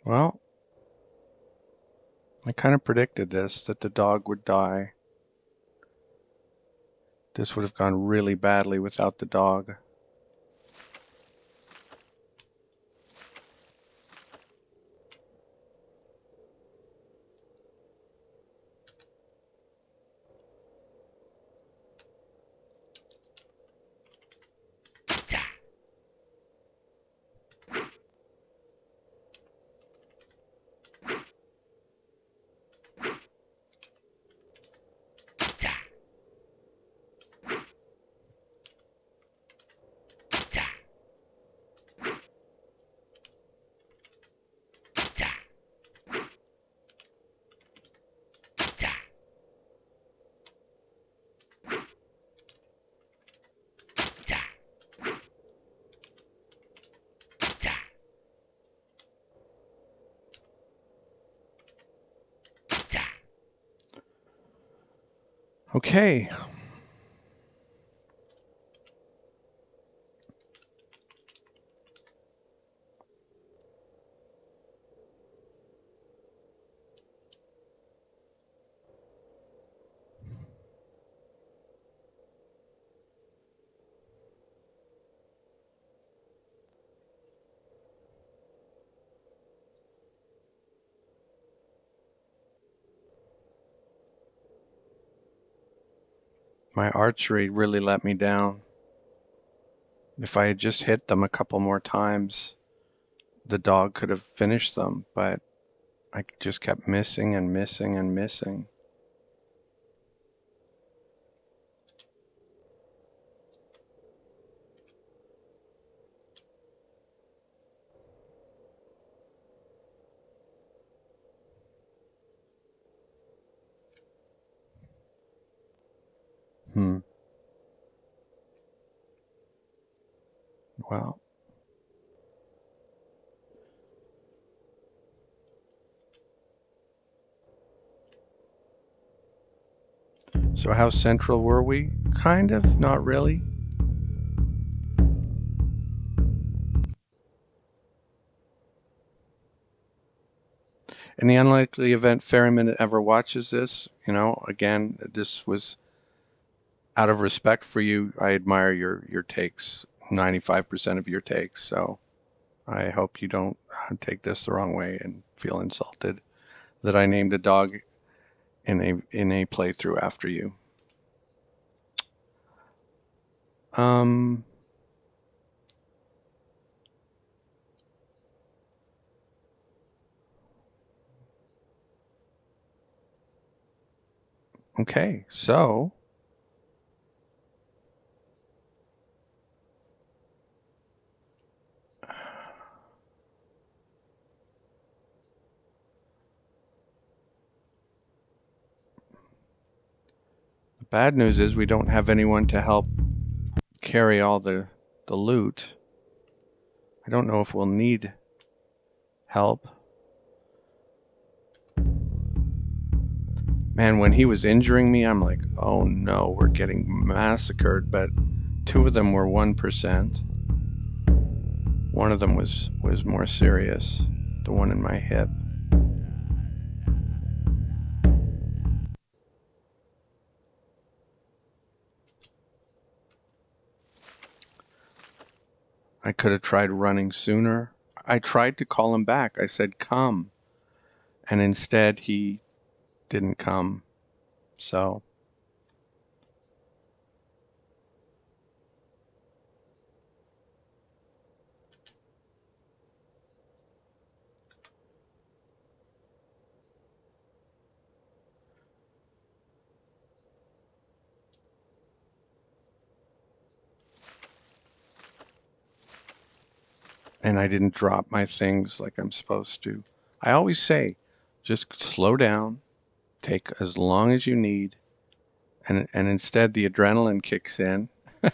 Well, I kind of predicted this, that the dog would die. This would have gone really badly without the dog. Okay. My archery really let me down. If I had just hit them a couple more times, the dog could have finished them, but I just kept missing and missing and missing. Well, so how central were we? Kind of, not really. In the unlikely event Ferryman ever watches this, again, this was out of respect for you. I admire your takes, 95% of your takes. So I hope you don't take this the wrong way and feel insulted that I named a dog in a playthrough after you. Okay, so the bad news is we don't have anyone to help carry all the loot. I don't know if we'll need help. Man, when he was injuring me, I'm like, oh no, we're getting massacred. But two of them were 1%. One of them was more serious, the one in my hip. I could have tried running sooner. I tried to call him back. I said, come. And instead, he didn't come. So, and I didn't drop my things like I'm supposed to. I always say, just slow down, take as long as you need. And instead, the adrenaline kicks in, and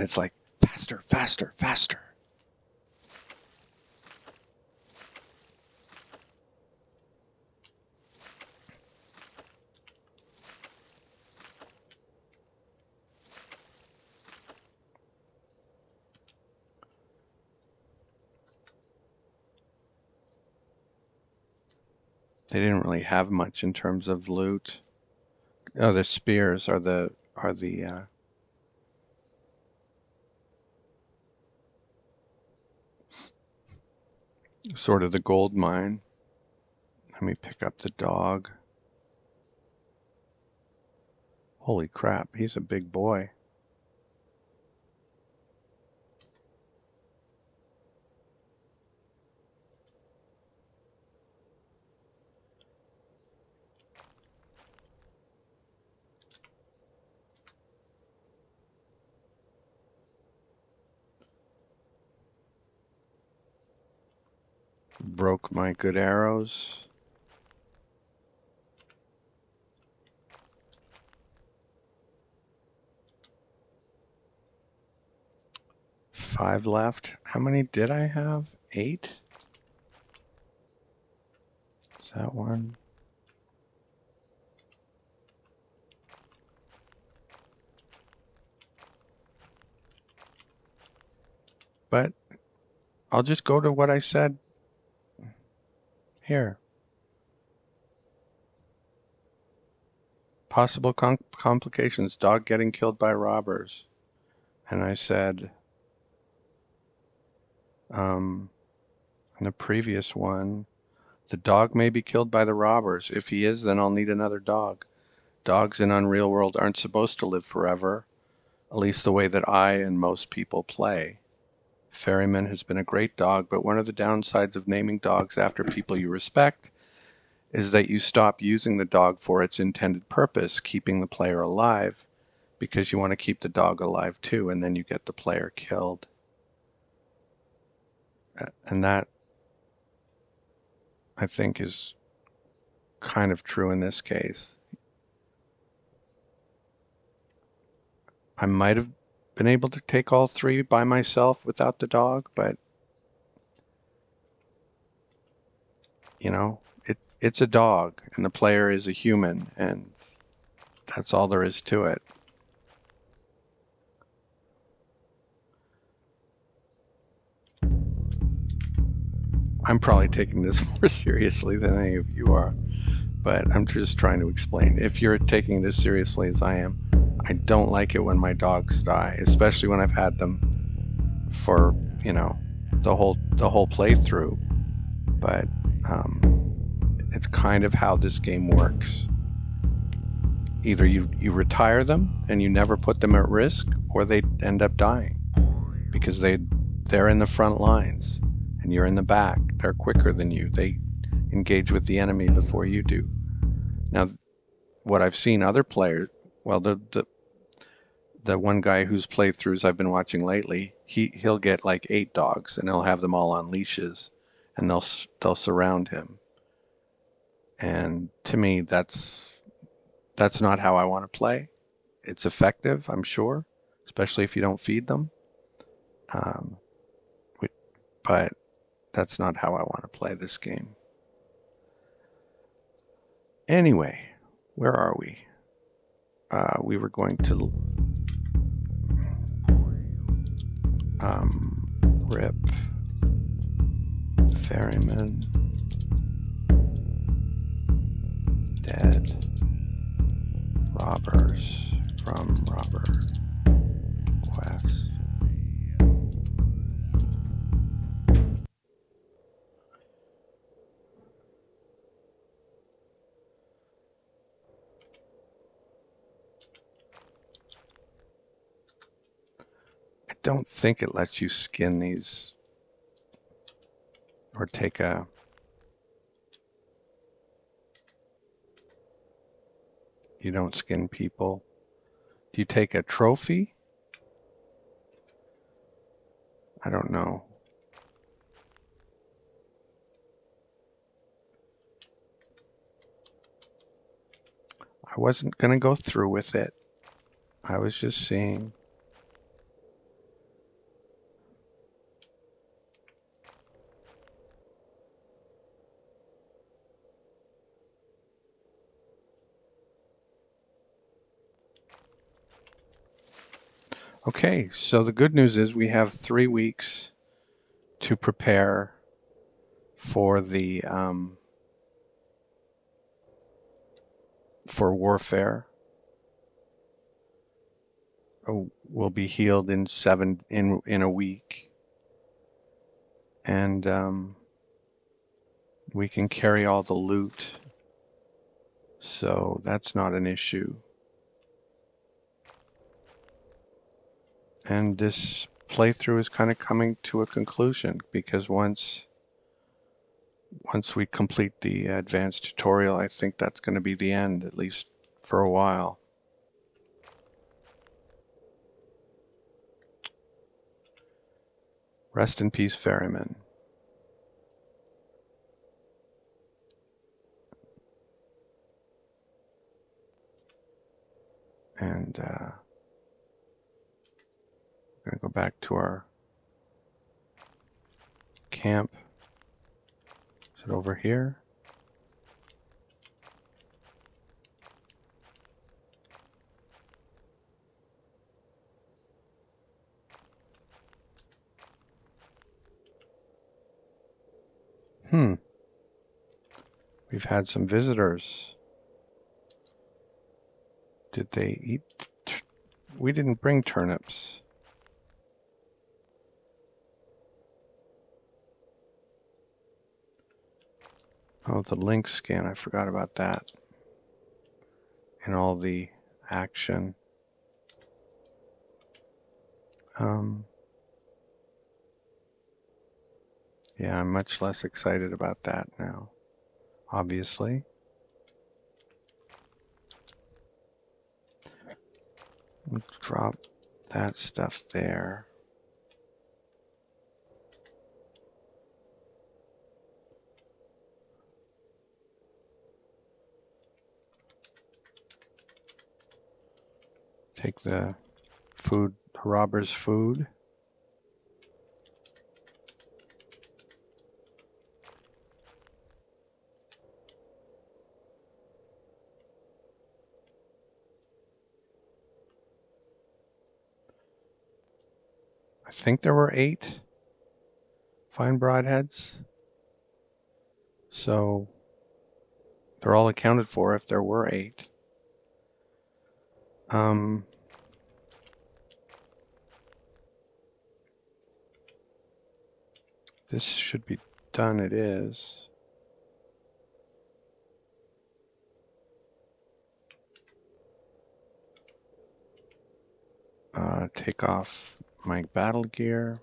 it's like, faster, faster, faster. They didn't really have much in terms of loot. Oh, the spears are the sort of the gold mine. Let me pick up the dog. Holy crap, he's a big boy. Broke my good arrows. Five left. How many did I have? 8? Is that one? But I'll just go to what I said here. Possible complications. Dog getting killed by robbers. And I said, in the previous one, the dog may be killed by the robbers. If he is, then I'll need another dog. Dogs in UnReal World aren't supposed to live forever, at least the way that I and most people play. Ferryman has been a great dog, but one of the downsides of naming dogs after people you respect is that you stop using the dog for its intended purpose, keeping the player alive, because you want to keep the dog alive too, and then you get the player killed. And that, I think, is kind of true in this case. I might have been able to take all 3 by myself without the dog, but you know, it's a dog and the player is a human, and that's all there is to it. I'm probably taking this more seriously than any of you are, but I'm just trying to explain. If you're taking this seriously as I am, I don't like it when my dogs die, especially when I've had them for, you know, the whole playthrough. But it's kind of how this game works. Either you retire them and you never put them at risk, or they end up dying because they're in the front lines and you're in the back. They're quicker than you. They engage with the enemy before you do. Now, what I've seen other players, well, the one guy whose playthroughs I've been watching lately, he'll get like 8 dogs and he'll have them all on leashes, and they'll surround him. And to me, that's not how I want to play. It's effective, I'm sure, especially if you don't feed them. But that's not how I want to play this game. Anyway, where are we? We were going to rip ferryman dead robbers from robber quest. I don't think it lets you skin these or take a... You don't skin people. Do you take a trophy? I don't know. I wasn't going to go through with it. I was just seeing. Okay, so the good news is we have 3 weeks to prepare for the for warfare will be healed in a week, and we can carry all the loot, so that's not an issue. And this playthrough is kind of coming to a conclusion, because once we complete the advanced tutorial, I think that's going to be the end, at least for a while. Rest in peace, ferryman. And we're going to go back to our camp. Is it over here? We've had some visitors. Did they eat? We didn't bring turnips. Oh, the link skin. I forgot about that. And all the action. Yeah, I'm much less excited about that now, obviously. Let's drop that stuff there. Take the food, robber's food. I think there were 8 fine broadheads. So they're all accounted for if there were 8. This should be done. It is. Take off my battle gear.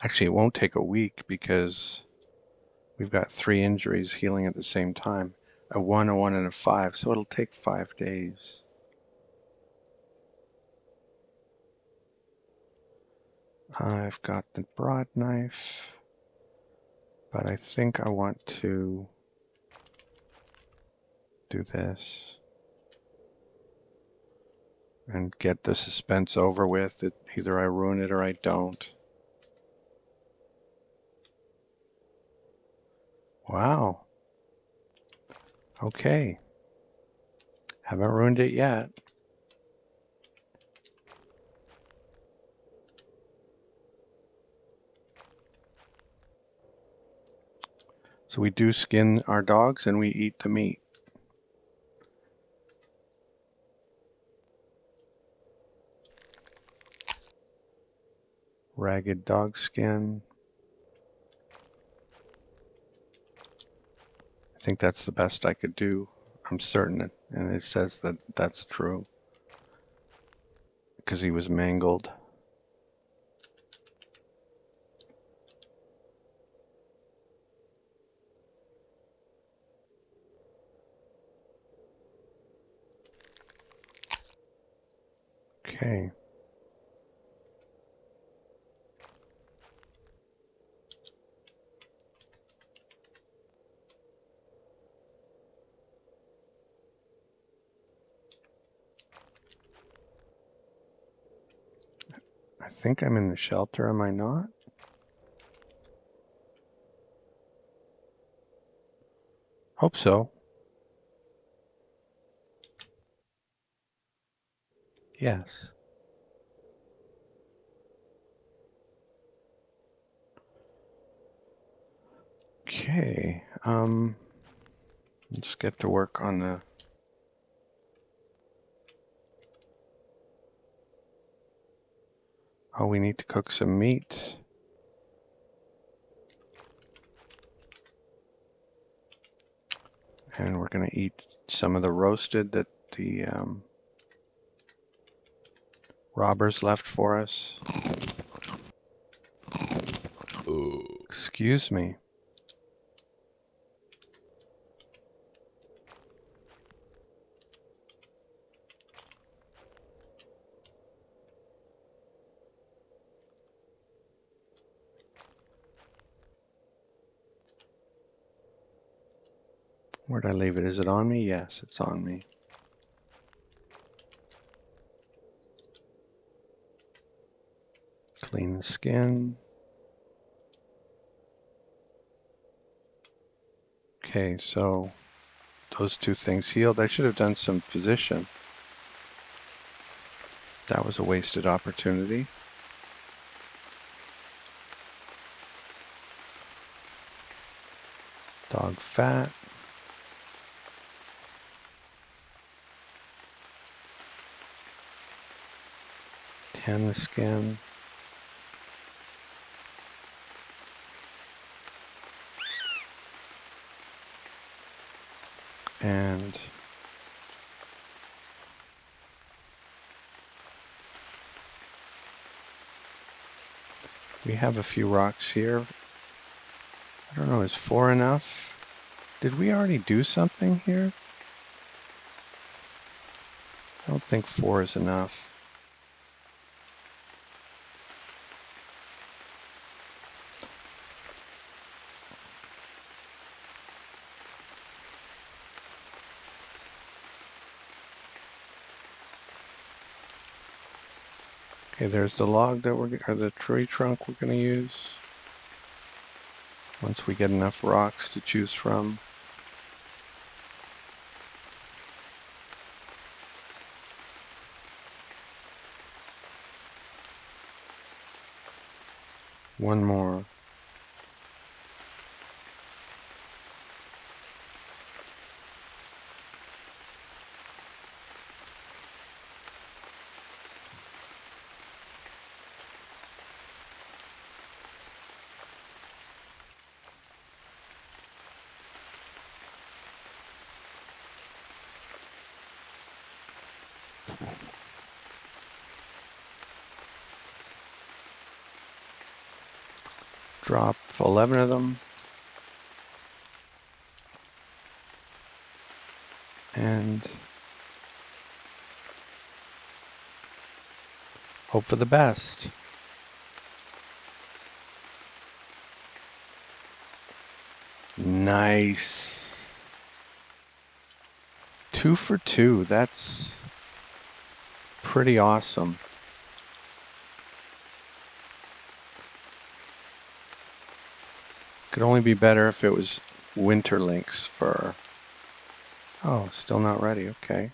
Actually, it won't take a week because we've got 3 injuries healing at the same time. A 1, a 1, and a 5, so it'll take 5 days. I've got the broad knife, but I think I want to do this and get the suspense over with. Either I ruin it or I don't. Wow. Okay. Haven't ruined it yet. So we do skin our dogs and we eat the meat. Ragged dog skin. I think that's the best I could do. I'm certain, and it says that that's true because he was mangled. Okay. I think I'm in the shelter, am I not? Hope so. Yes. Okay, let's get to work on the... Oh, we need to cook some meat. And we're going to eat some of the roasted that the robbers left for us. Excuse me. Where'd I leave it? Is it on me? Yes, it's on me. Clean the skin. Okay, so those two things healed. I should have done some physician. That was a wasted opportunity. Dog fat. Tan the skin. And we have a few rocks here. I don't know, is 4 enough? Did we already do something here? I don't think 4 is enough. Okay, there's the log that or the tree trunk we're going to use. Once we get enough rocks to choose from. One more. Drop 11 of them. And hope for the best. Nice. 2 for 2. That's pretty awesome. Could only be better if it was winter lynx fur. Oh, still not ready. Okay.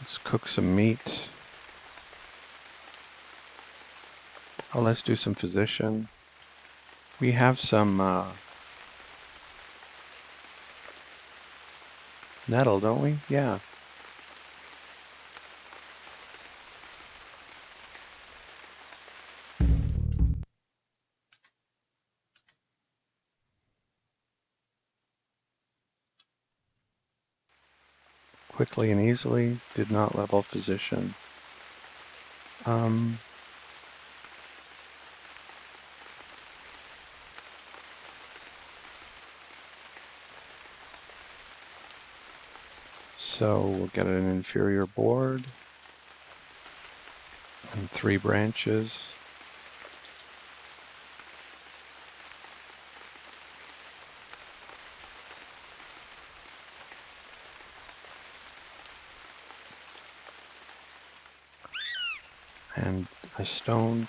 Let's cook some meat. Oh, let's do some physician. We have some nettle, don't we? Yeah. Quickly and easily. Did not level physician. So we'll get an inferior board and 3 branches. And a stone.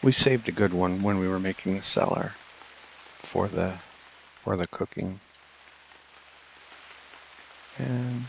We saved a good one when we were making the cellar for the cooking. And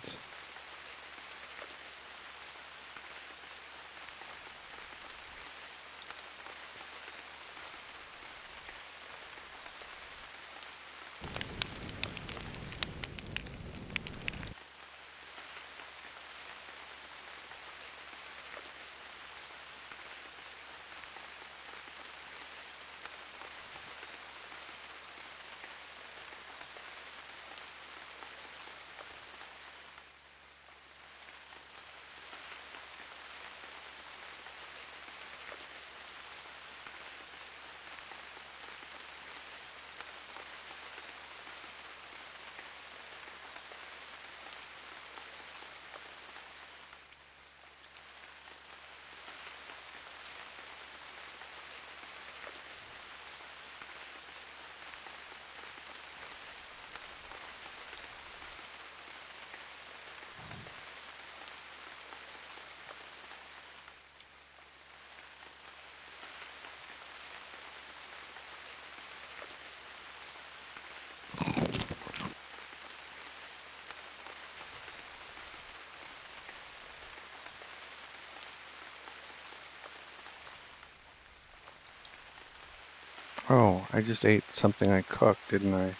oh, I just ate something I cooked, didn't I? I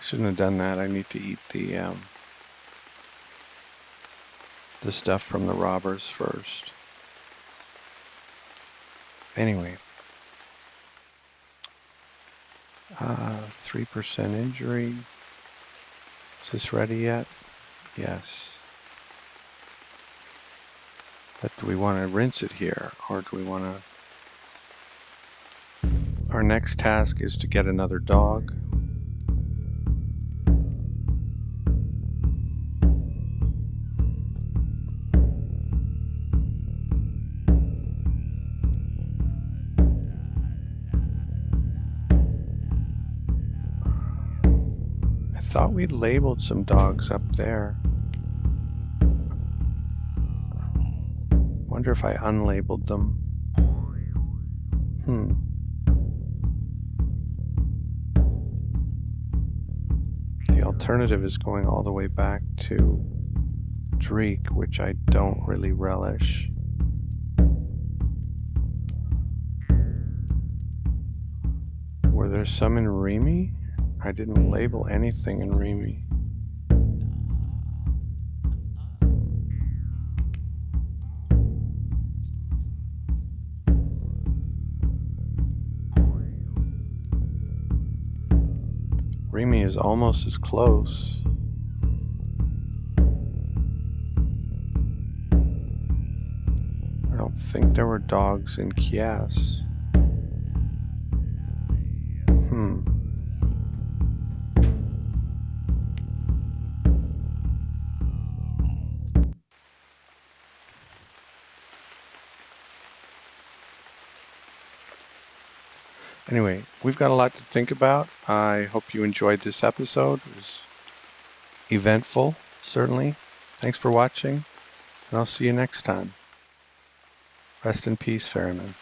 shouldn't have done that. I need to eat the stuff from the robbers first. Anyway, 3% injury. Is this ready yet? Yes. But do we want to rinse it here, or do we want to... Our next task is to get another dog. I thought we labeled some dogs up there. Wonder if I unlabeled them. The alternative is going all the way back to Dreek, which I don't really relish. Were there some in Remy? I didn't label anything in Remy. Remy is almost as close. I don't think there were dogs in Kias. Anyway, we've got a lot to think about. I hope you enjoyed this episode. It was eventful, certainly. Thanks for watching, and I'll see you next time. Rest in peace, Ferryman.